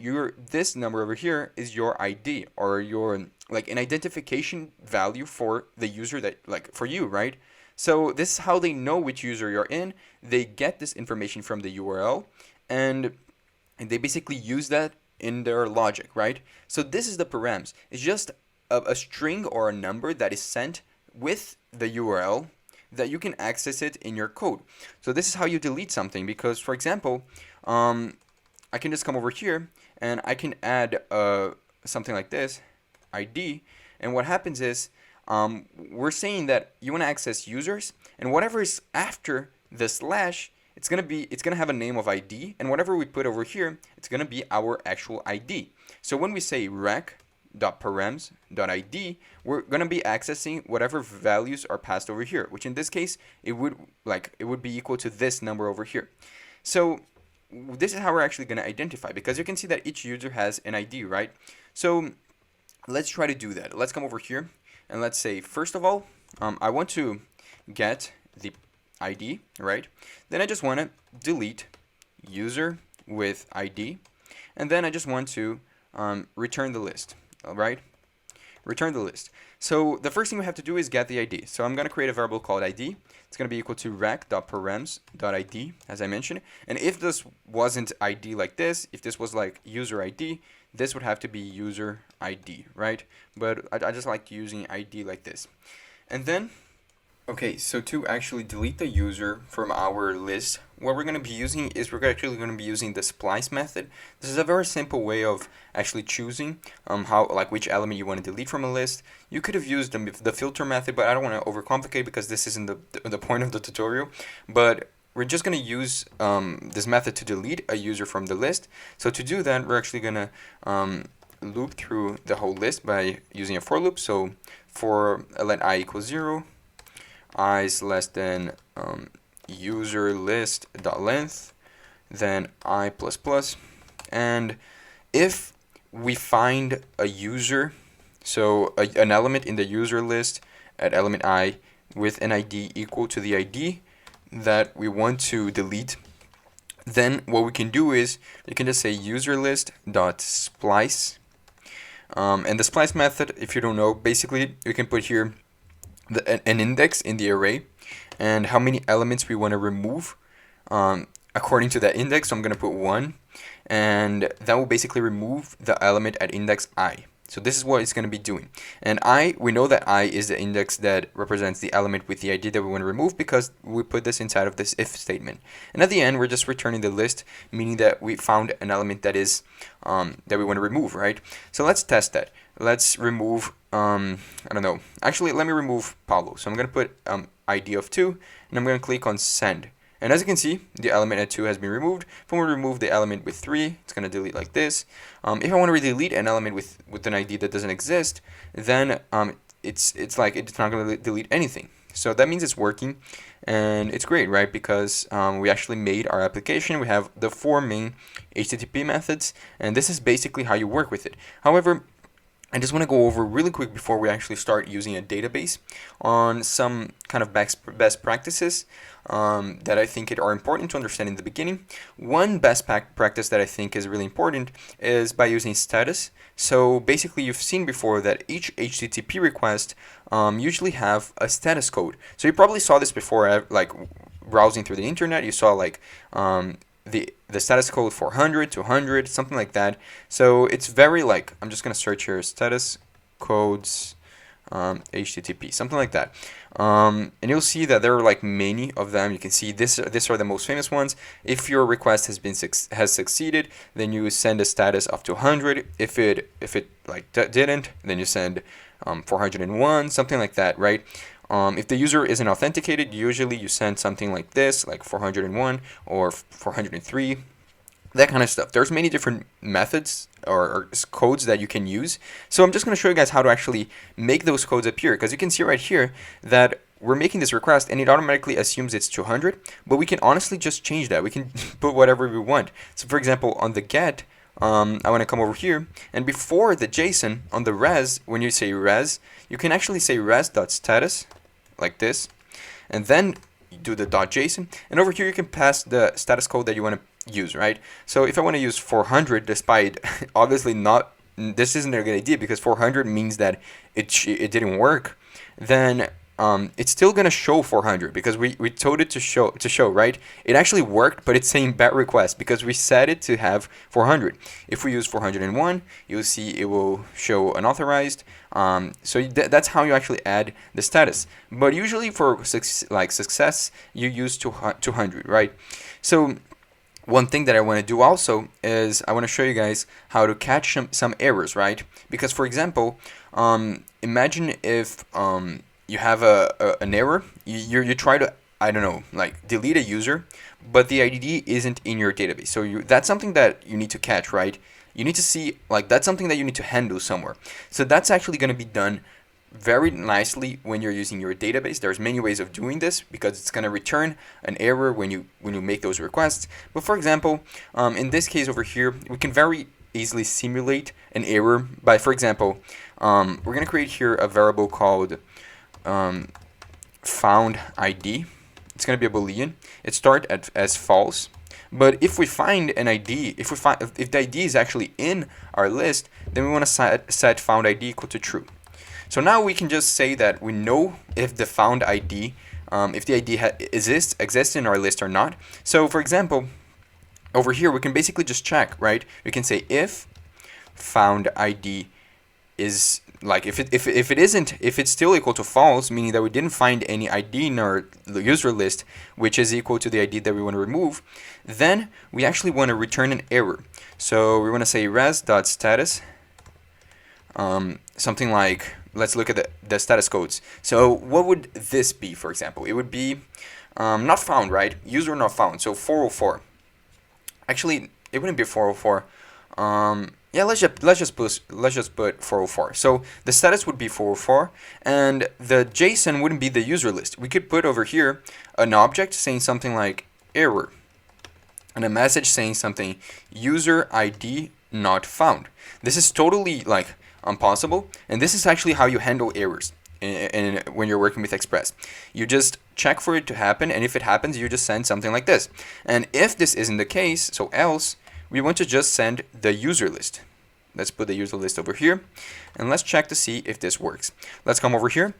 this number over here is your ID, or your like an identification value for the user, that like for you, right? So this is how they know which user you're in. They get this information from the URL, and they basically use that in their logic, right? So this is the params. It's just a string or a number that is sent with the URL that you can access it in your code. So this is how you delete something, because for example, I can just come over here and I can add something like this, ID, and what happens is we're saying that you want to access users, and whatever is after the slash, it's gonna have a name of ID, and whatever we put over here, it's gonna be our actual ID. So when we say rec.parems.id, we're gonna be accessing whatever values are passed over here, which in this case it would be equal to this number over here. So this is how we're actually gonna identify, because you can see that each user has an ID, right? So let's try to do that. Let's come over here and let's say, first of all, I want to get the ID, right? Then I just want to delete user with ID, and then I just want to return the list. All right, return the list. So the first thing we have to do is get the ID. So I'm going to create a variable called ID. It's going to be equal to rec.parems.id, as I mentioned. And if this wasn't ID like this, if this was like user ID, this would have to be user ID, right? But I just like using ID like this. And then, okay, so to actually delete the user from our list, what we're going to be using is we're actually going to be using the splice method. This is a very simple way of actually choosing which element you want to delete from a list. You could have used the filter method, but I don't want to overcomplicate because this isn't the point of the tutorial. But we're just going to use this method to delete a user from the list. So to do that, we're actually going to loop through the whole list by using a for loop. So for let I equals 0, I is less than user list dot length, then I plus plus, and if we find a user, so an element in the user list at element I with an ID equal to the ID that we want to delete, then what we can do is you can just say user list dot splice, and the splice method, if you don't know, basically you can put here an index in the array and how many elements we want to remove according to that index. So I'm going to put 1, and that will basically remove the element at index I. So this is what it's going to be doing. And we know that I is the index that represents the element with the ID that we want to remove, because we put this inside of this if statement. And at the end, we're just returning the list, meaning that we found an element that is that we want to remove, right? So let's test that. Let's remove, I don't know. Actually, let me remove Pablo. So I'm going to put ID of 2, and I'm going to click on send. And as you can see, the element at 2 has been removed. If I want to remove the element with 3, it's going to delete like this. If I want to delete an element with an ID that doesn't exist, then it's not going to delete anything. So that means it's working, and it's great, right? Because we actually made our application. We have the 4 main HTTP methods, and this is basically how you work with it. However, I just want to go over really quick before we actually start using a database on some kind of best practices that I think are important to understand in the beginning. One best practice that I think is really important is by using status. So basically, you've seen before that each HTTP request usually have a status code. So you probably saw this before, like browsing through the internet, you saw like the status code 400, 200, something like that. So it's very like, I'm just gonna search here status codes HTTP, something like that. And you'll see that there are like many of them. You can see these are the most famous ones. If your request has succeeded, then you send a status of 200. If it like didn't, then you send 401, something like that, right? If the user isn't authenticated, usually you send something like this, like 401 or 403. That kind of stuff. There's many different methods or codes that you can use. So I'm just going to show you guys how to actually make those codes appear, because you can see right here that we're making this request and it automatically assumes it's 200, but we can honestly just change that. We can put whatever we want. So for example, on the get, I want to come over here, and before the JSON, on the res, when you say res, you can actually say res.status like this, and then do the .json, and over here you can pass the status code that you want to use, right? So if I want to use 400, despite obviously not, this isn't a good idea because 400 means that it didn't work, then it's still gonna show 400 because we told it to show, right? It actually worked, but it's saying bad request because we set it to have 400. If we use 401, you'll see it will show unauthorized. So that's how you actually add the status. But usually for success, you use 200, right? So one thing that I want to do also is I want to show you guys how to catch some errors, right? Because for example, imagine if you have an error, you try to, I don't know, like delete a user, but the ID isn't in your database. So that's something that you need to catch, right? You need to see, like, that's something that you need to handle somewhere. So that's actually going to be done very nicely when you're using your database. There's many ways of doing this because it's going to return an error when you make those requests. But for example, in this case over here, we can very easily simulate an error by, for example, we're going to create here a variable called found ID. It's going to be a boolean. It starts as false. But if we find an ID, if the ID is actually in our list, then we want to set found ID equal to true. So now we can just say that we know if the found ID, if the ID exists in our list or not. So for example, over here we can basically just check, right? We can say if found ID is like if it's still equal to false, meaning that we didn't find any ID in our user list which is equal to the ID that we want to remove, then we actually want to return an error. So we want to say res.status, something like, let's look at the status codes. So what would this be, for example? It would be not found, right? User not found. So 404. Actually, it wouldn't be 404. Yeah, let's just put 404. So the status would be 404, and the JSON wouldn't be the user list. We could put over here an object saying something like error, and a message saying something user ID not found. This is totally like impossible, and this is actually how you handle errors when you're working with Express. You just check for it to happen, and if it happens, you just send something like this. And if this isn't the case, so else, we want to just send the user list. Let's put the user list over here, and let's check to see if this works. Let's come over here.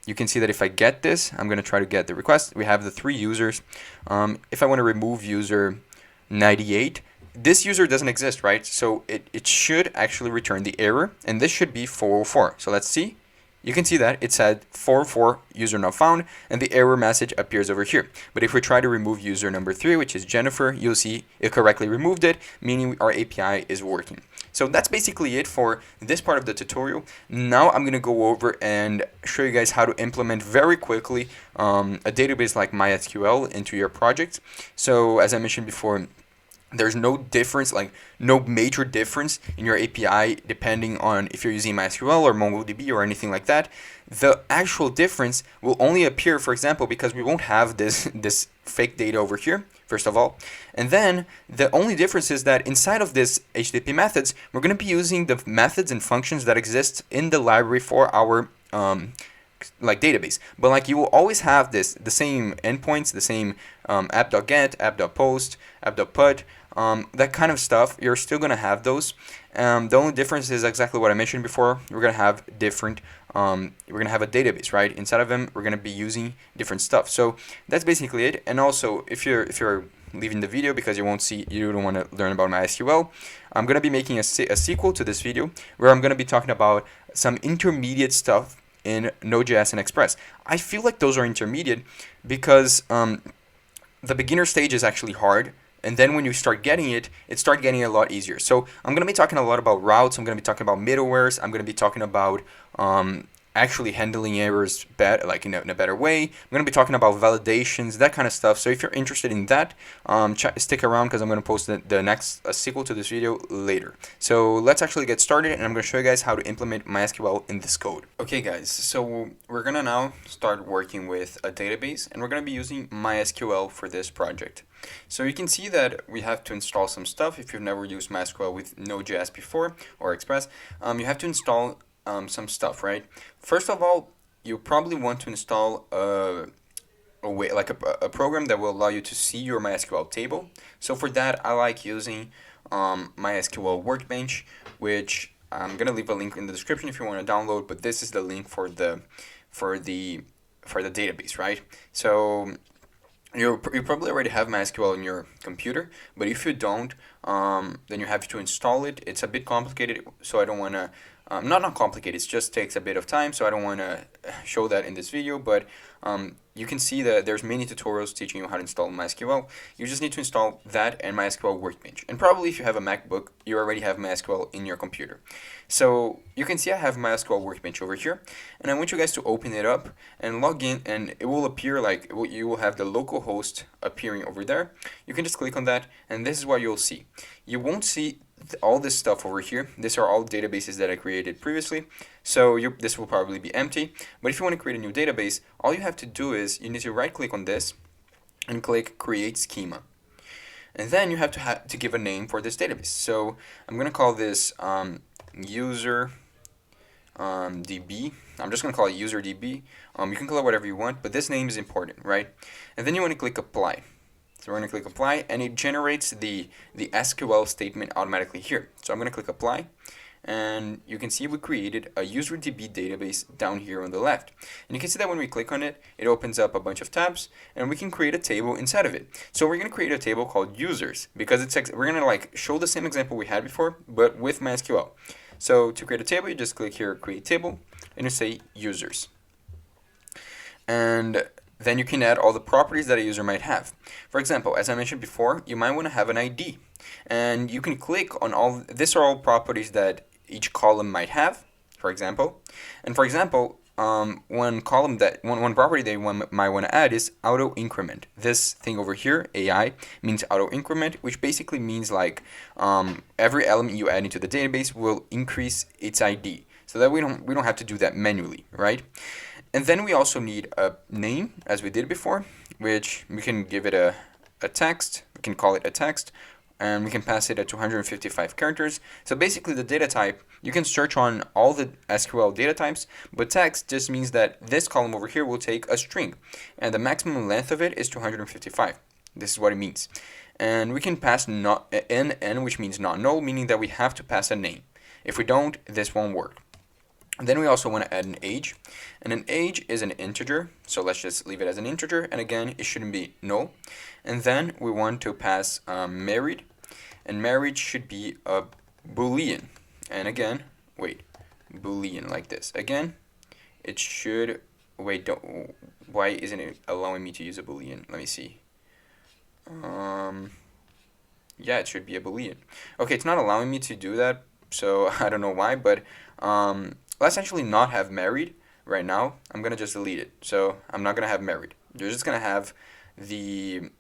You can see that if I get this, I'm going to try to get the request. We have the 3 users. If I want to remove user 98, this user doesn't exist, right? So it should actually return the error, and this should be 404. So let's see. You can see that it said 404 user not found, and the error message appears over here. But if we try to remove user number 3, which is Jennifer, you'll see it correctly removed it, meaning our API is working. So that's basically it for this part of the tutorial. Now I'm going to go over and show you guys how to implement very quickly a database like MySQL into your project. So as I mentioned before, there's no difference, like no major difference in your API depending on if you're using MySQL or MongoDB or anything like that. The actual difference will only appear, for example, because we won't have this fake data over here, first of all. And then the only difference is that inside of this HTTP methods, we're going to be using the methods and functions that exist in the library for our like database. But like you will always have the same endpoints, the same app.get, app.post, app.put, that kind of stuff. You're still going to have those. The only difference is exactly what I mentioned before. We're gonna have different. We're gonna have a database, right? Inside of them, we're gonna be using different stuff. So that's basically it. And also, if you're leaving the video because you don't want to learn about MySQL, I'm gonna be making a sequel to this video where I'm gonna be talking about some intermediate stuff in Node.js and Express. I feel like those are intermediate because the beginner stage is actually hard, and then when you start getting it, starts getting a lot easier. So I'm going to be talking a lot about routes. I'm going to be talking about middlewares. I'm going to be talking about actually handling errors like in a better way. I'm going to be talking about validations, that kind of stuff. So if you're interested in that, stick around because I'm going to post the next sequel to this video later. So let's actually get started, and I'm going to show you guys how to implement MySQL in this code. Okay guys, so we're going to now start working with a database, and we're going to be using MySQL for this project. So you can see that we have to install some stuff. If you've never used MySQL with Node.js before or Express, you have to install some stuff, right? First of all, you probably want to install a program that will allow you to see your MySQL table. So for that, I like using MySQL Workbench, which I'm gonna leave a link in the description if you want to download. But this is the link for the database, right? So you probably already have MySQL on your computer, but if you don't, then you have to install it. It's a bit complicated, so I don't want to, not complicated, it just takes a bit of time, so I don't want to show that in this video, but you can see that there's many tutorials teaching you how to install MySQL. You just need to install that and MySQL Workbench. And probably if you have a MacBook, you already have MySQL in your computer. So you can see I have MySQL Workbench over here, and I want you guys to open it up and log in, and it will appear like you will have the local host appearing over there. You can just click on that, and this is what you'll see. You won't see all this stuff over here. These are all databases that I created previously, so this will probably be empty. But if you want to create a new database, all you have to do is you need to right click on this and click create schema, and then you have to give a name for this database. So I'm going to call this user DB. I'm just going to call it user DB. You can call it whatever you want, but this name is important, right? And then you want to click apply. So we're going to click apply, and it generates the SQL statement automatically here. So I'm going to click apply, and you can see we created a user DB database down here on the left. And you can see that when we click on it, it opens up a bunch of tabs, and we can create a table inside of it. So we're going to create a table called users, because we're going to like show the same example we had before, but with MySQL. So to create a table, you just click here, create table, and you say users. And then you can add all the properties that a user might have. For example, as I mentioned before, you might want to have an ID. And you can click on all, these are all properties that each column might have, for example. And for example, one property that you might want to add is auto increment. This thing over here, AI, means auto increment, which basically means like every element you add into the database will increase its ID, so that we don't have to do that manually, right? And then we also need a name, as we did before, which we can give it a text. We can call it a text, and we can pass it at 255 characters. So basically the data type, you can search on all the SQL data types, but text just means that this column over here will take a string, and the maximum length of it is 255. This is what it means. And we can pass NN, which means not null, meaning that we have to pass a name. If we don't, this won't work. And then we also want to add an age, and an age is an integer, so let's just leave it as an integer, and again, it shouldn't be null. And then we want to pass married, and married should be a boolean, and again, boolean like this. Again, it should, why isn't it allowing me to use a boolean? Let me see. Yeah, it should be a boolean. Okay, it's not allowing me to do that, so I don't know why, but let's actually not have married right now. I'm gonna just delete it. So I'm not gonna have married. You're just gonna have the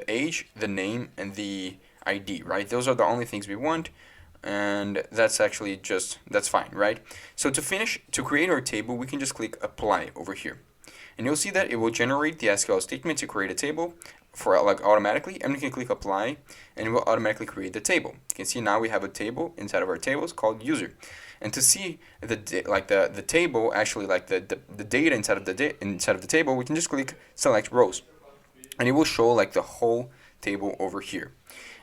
age, the name, and the ID, right? Those are the only things we want, and that's actually that's fine, right? So to create our table, we can just click apply over here, and you'll see that it will generate the SQL statement to create a table for automatically, and we can click apply, and it will automatically create the table. You can see now we have a table inside of our tables called user. And to see the table, actually the data inside of the table, we can just click select rows, and it will show like the whole table over here.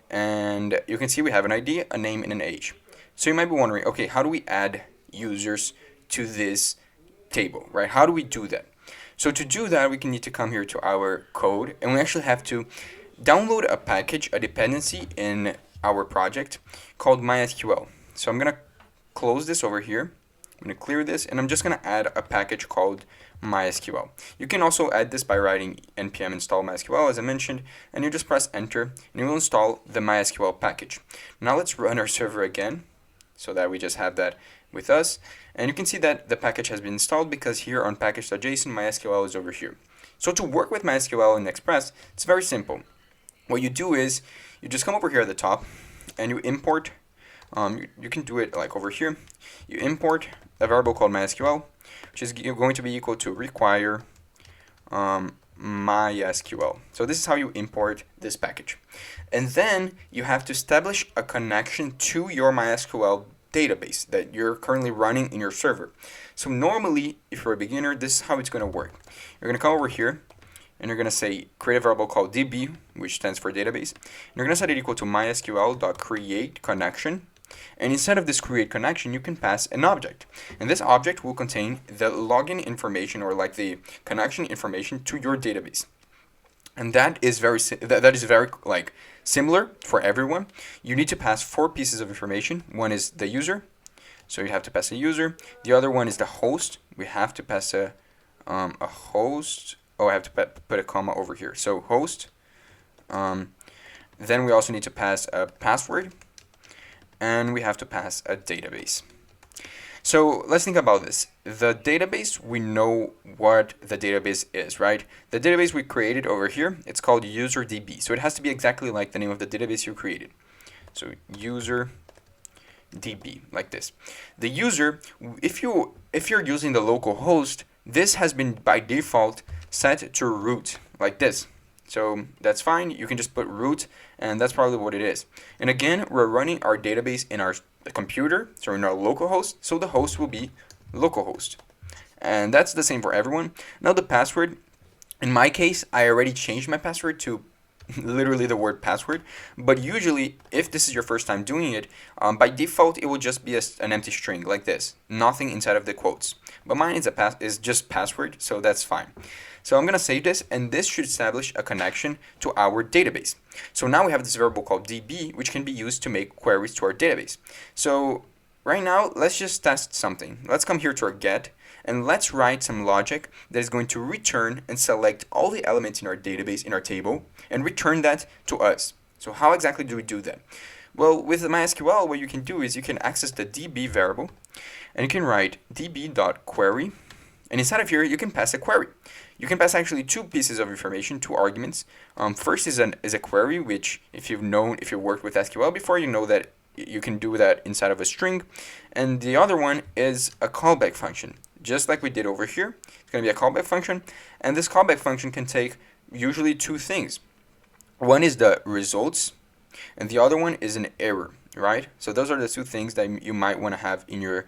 and you can see we have an ID, a name, and an age. So you might be wondering, okay, how do we add users to this table, right? How do we do that? So to do that, we can need to come here to our code, and we actually have to download a package, a dependency in our project called MySQL. So I'm gonna close this over here. I'm gonna clear this, and I'm just gonna add a package called MySQL. You can also add this by writing npm install MySQL, as I mentioned, and you just press enter, and it will install the MySQL package. Now let's run our server again, so that we just have that with us. And you can see that the package has been installed because here on package.json, MySQL is over here. So to work with MySQL in Express, it's very simple. What you do is, you just come over here at the top, and you import, you can do it like over here. You import a variable called MySQL, which is going to be equal to require MySQL. So this is how you import this package. And then you have to establish a connection to your MySQL database that you're currently running in your server. So normally, if you're a beginner, this is how it's going to work. You're going to come over here, and you're going to say create a variable called db, which stands for database. And you're going to set it equal to mysql.createConnection. And instead of this create connection, you can pass an object. And this object will contain the login information, or like the connection information to your database. And that is very like similar for everyone. You need to pass 4 pieces of information. One is the user, so you have to pass a user. The other one is the host. We have to pass a host. Oh, I have to put a comma over here. So host. Then we also need to pass a password, and we have to pass a database. So let's think about this. The database, we know what the database is, right? The database we created over here, it's called UserDB. So it has to be exactly like the name of the database you created. So UserDB, like this. The user, if you're using the local host, this has been by default set to root, like this. So that's fine. You can just put root, and that's probably what it is. And again, we're running our database in our computer, so in our local host, so the host will be localhost. And that's the same for everyone. Now the password, in my case, I already changed my password to literally the word password, but usually if this is your first time doing it, by default it will just be an empty string like this, nothing inside of the quotes. But mine is just password, so that's fine. So I'm gonna save this, and this should establish a connection to our database. So now we have this variable called db, which can be used to make queries to our database. So right now, let's just test something. Let's come here to our get, and let's write some logic that is going to return and select all the elements in our database, in our table, and return that to us. So how exactly do we do that? Well, with MySQL, what you can do is you can access the db variable, and you can write db.query, and inside of here, you can pass a query. You can pass actually 2 pieces of information, 2 arguments. First is a query, which if you've worked with SQL before, you know that you can do that inside of a string. And the other one is a callback function, just like we did over here. It's going to be a callback function, and this callback function can take usually 2 things. One is the results, and the other one is an error, right? So those are the 2 things that you might want to have in your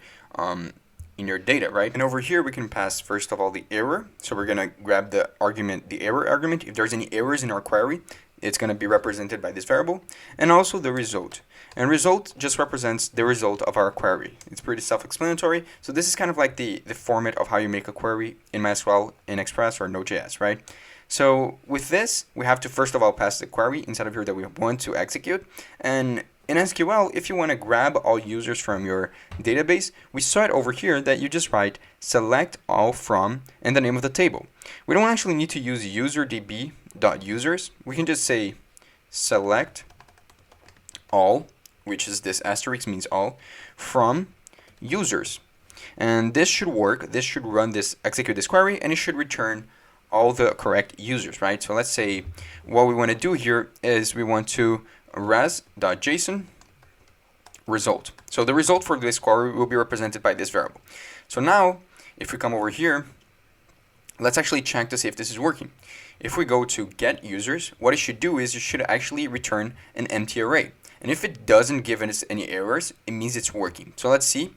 data, right? And over here we can pass first of all the error. So we're gonna grab the argument, the error argument. If there's any errors in our query, it's gonna be represented by this variable, and also the result. And result just represents the result of our query. It's pretty self-explanatory. So this is kind of like the format of how you make a query in MySQL, in Express, or NodeJS, right? So with this, we have to first of all pass the query inside of here that we want to execute. And in SQL, if you want to grab all users from your database, we saw it over here that you just write select all from and the name of the table. We don't actually need to use userdb.users. We can just say select all, which is this asterisk means all, from users. And this should work. This should run this, execute this query, and it should return all the correct users, right? So let's say what we want to do here is we want to res.json result. So the result for this query will be represented by this variable. So now, if we come over here, let's actually check to see if this is working. If we go to get users, what it should do is it should actually return an empty array. And if it doesn't give us any errors, it means it's working. So let's see.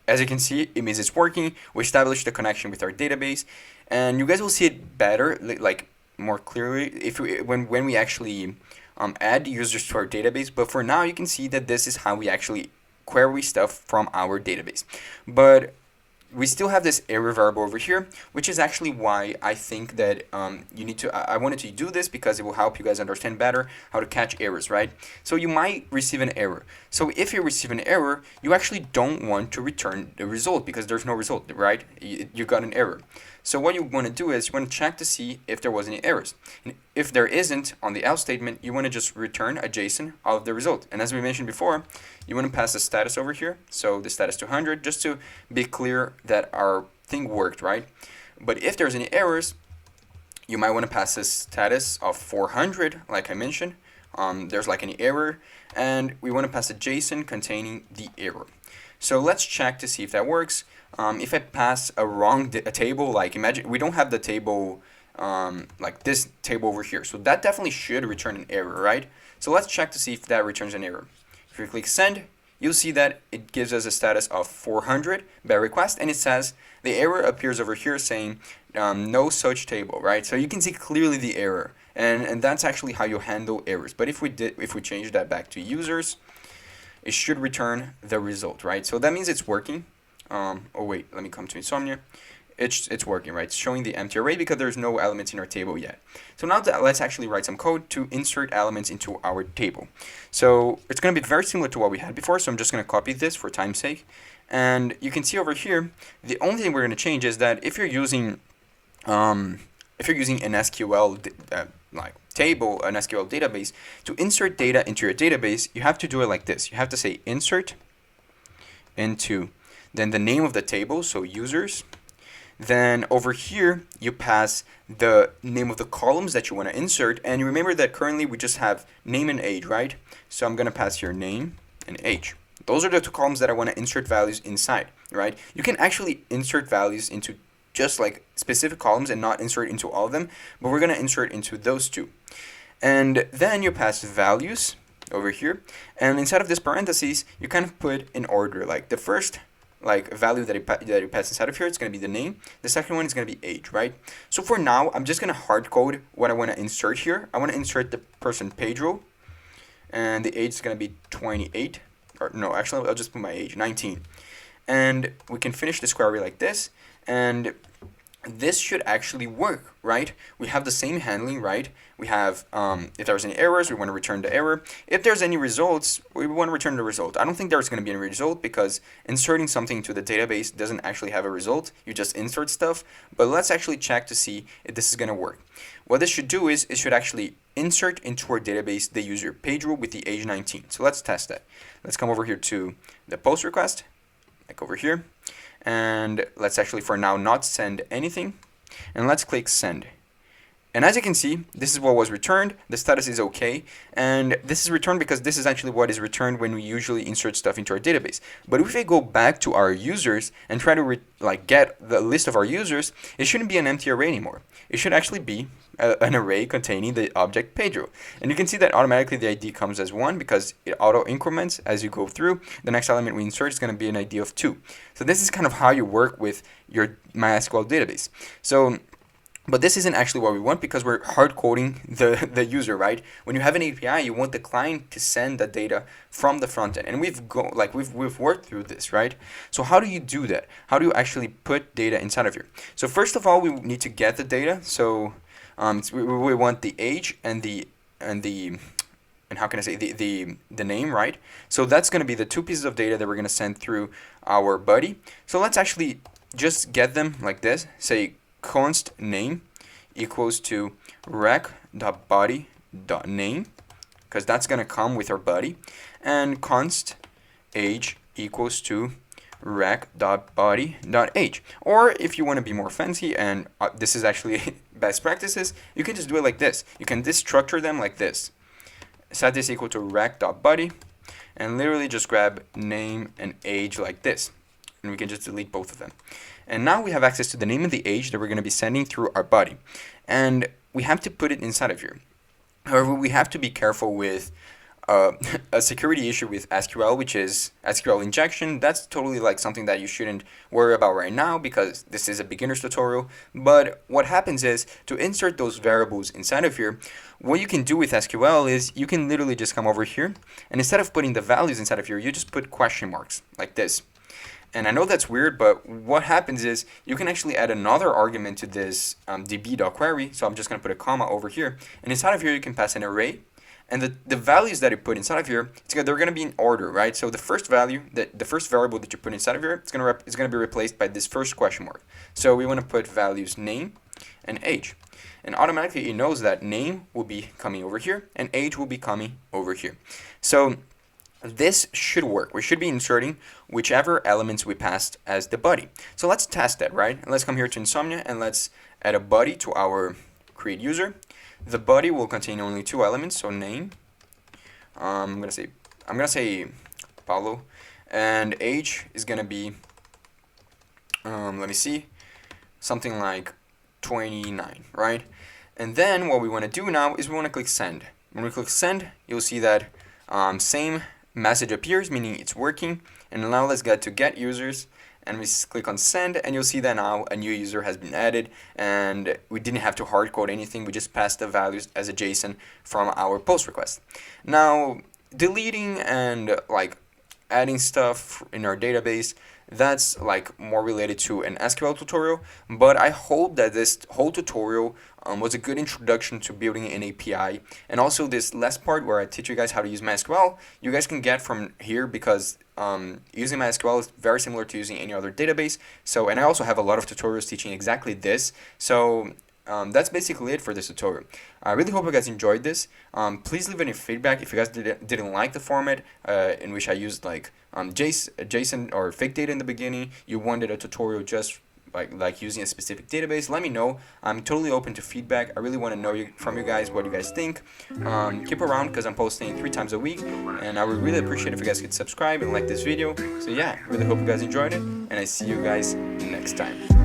As you can see, it means it's working. We established the connection with our database, and you guys will see it better, like more clearly, if when we actually add users to our database, but for now you can see that this is how we actually query stuff from our database. But we still have this error variable over here, which is actually why I think that you need to, I wanted to do this because it will help you guys understand better how to catch errors, right? So you might receive an error. So if you receive an error, you actually don't want to return the result because there's no result, right? You got an error. So what you want to do is you want to check to see if there was any errors. And if there isn't, on the else statement, you want to just return a JSON of the result. And as we mentioned before, you want to pass the status over here. So the status to 100, just to be clear that our thing worked, right? But if there's any errors, you might want to pass the status of 400, like I mentioned. There's like any error, and we want to pass a JSON containing the error. So let's check to see if that works. If I pass a wrong table, like imagine we don't have the table like this table over here, so that definitely should return an error, right? So let's check to see if that returns an error. If we click send, you'll see that it gives us a status of 400 by request, and it says the error appears over here saying no such table, right? So you can see clearly the error, and that's actually how you handle errors. But if we change that back to users, it should return the result, right? So that means it's working. Oh wait, let me come to Insomnia. It's working, right? It's showing the empty array because there's no elements in our table yet. So now let's actually write some code to insert elements into our table. So it's going to be very similar to what we had before, so I'm just going to copy this for time's sake. And you can see over here, the only thing we're going to change is that if you're using an SQL like table, an SQL database, to insert data into your database, you have to do it like this. You have to say insert into, then the name of the table, so users. Then over here, you pass the name of the columns that you want to insert. And you remember that currently we just have name and age, right? So I'm going to pass here name and age. Those are the two columns that I want to insert values inside, right? You can actually insert values into just like specific columns and not insert into all of them, but we're going to insert into those two. And then you pass values over here. And inside of this parentheses, you kind of put in order, like the first value that you pass inside of here, it's going to be the name. The second one is going to be age, right? So for now, I'm just going to hard code what I want to insert here. I want to insert the person Pedro, and the age is going to be 28. Or no, actually, I'll just put my age, 19. And we can finish this query like this, and this should actually work, right? We have the same handling, right? We have, if there's any errors, we want to return the error. If there's any results, we want to return the result. I don't think there's going to be any result because inserting something into the database doesn't actually have a result. You just insert stuff. But let's actually check to see if this is going to work. What this should do is it should actually insert into our database the user Pedro with the age 19. So let's test that. Let's come over here to the post request, like over here. And let's actually for now not send anything. And let's click send. And as you can see, this is what was returned. The status is okay. And this is returned because this is actually what is returned when we usually insert stuff into our database. But if we go back to our users and try to get the list of our users, it shouldn't be an empty array anymore. It should actually be an array containing the object Pedro. And you can see that automatically the ID comes as 1 because it auto increments as you go through. The next element we insert is going to be an ID of 2. So this is kind of how you work with your MySQL database. So, but this isn't actually what we want because we're hard coding the user, right? When you have an API, you want the client to send the data from the front end, and we've worked through this, right? So how do you do that? How do you actually put data inside of here? So first of all, we need to get the data. So we want the age and how can I say the name, right? So that's going to be the two pieces of data that we're going to send through our buddy. So let's actually just get them like this. Say const name equals to rec.body.name, because that's going to come with our body, and const age equals to rec.body.age. Or if you want to be more fancy, and this is actually best practices, you can just do it like this. You can destructure them like this. Set this equal to rec.body, and literally just grab name and age like this, and we can just delete both of them. And now we have access to the name and the age that we're going to be sending through our body. And we have to put it inside of here. However, we have to be careful with a security issue with SQL, which is SQL injection. That's totally like something that you shouldn't worry about right now because this is a beginner's tutorial. But what happens is to insert those variables inside of here, what you can do with SQL is you can literally just come over here, and instead of putting the values inside of here, you just put question marks like this. And I know that's weird, but what happens is you can actually add another argument to this db.query. So I'm just going to put a comma over here. And inside of here, you can pass an array. And the values that you put inside of here, they're going to be in order, right? So the first value, the first variable that you put inside of here, it's going to be replaced by this first question mark. So we want to put values name and age. And automatically it knows that name will be coming over here and age will be coming over here. So this should work. We should be inserting whichever elements we passed as the body. So let's test that, right? And let's come here to Insomnia and let's add a body to our create user. The body will contain only two elements, so name. I'm gonna say Paulo, and age is gonna be let me see, something like 29, right? And then what we want to do now is we want to click send. When we click send, you'll see that same message appears, meaning it's working. And now let's get to get users, and we click on send, and you'll see that now a new user has been added, and we didn't have to hard code anything. We just passed the values as a JSON from our post request. Now deleting and like adding stuff in our database, that's like more related to an SQL tutorial, but I hope that this whole tutorial was a good introduction to building an API, and also this last part where I teach you guys how to use MySQL, you guys can get from here because using MySQL is very similar to using any other database. So, and I also have a lot of tutorials teaching exactly this. So that's basically it for this tutorial. I really hope you guys enjoyed this. Please leave any feedback if you guys didn't like the format in which I used like JSON or fake data in the beginning. You wanted a tutorial just like using a specific database. Let me know. I'm totally open to feedback. I really want to know from you guys what you guys think. Keep around because I'm posting 3 times a week, and I would really appreciate if you guys could subscribe and like this video. So yeah, really hope you guys enjoyed it, and I see you guys next time.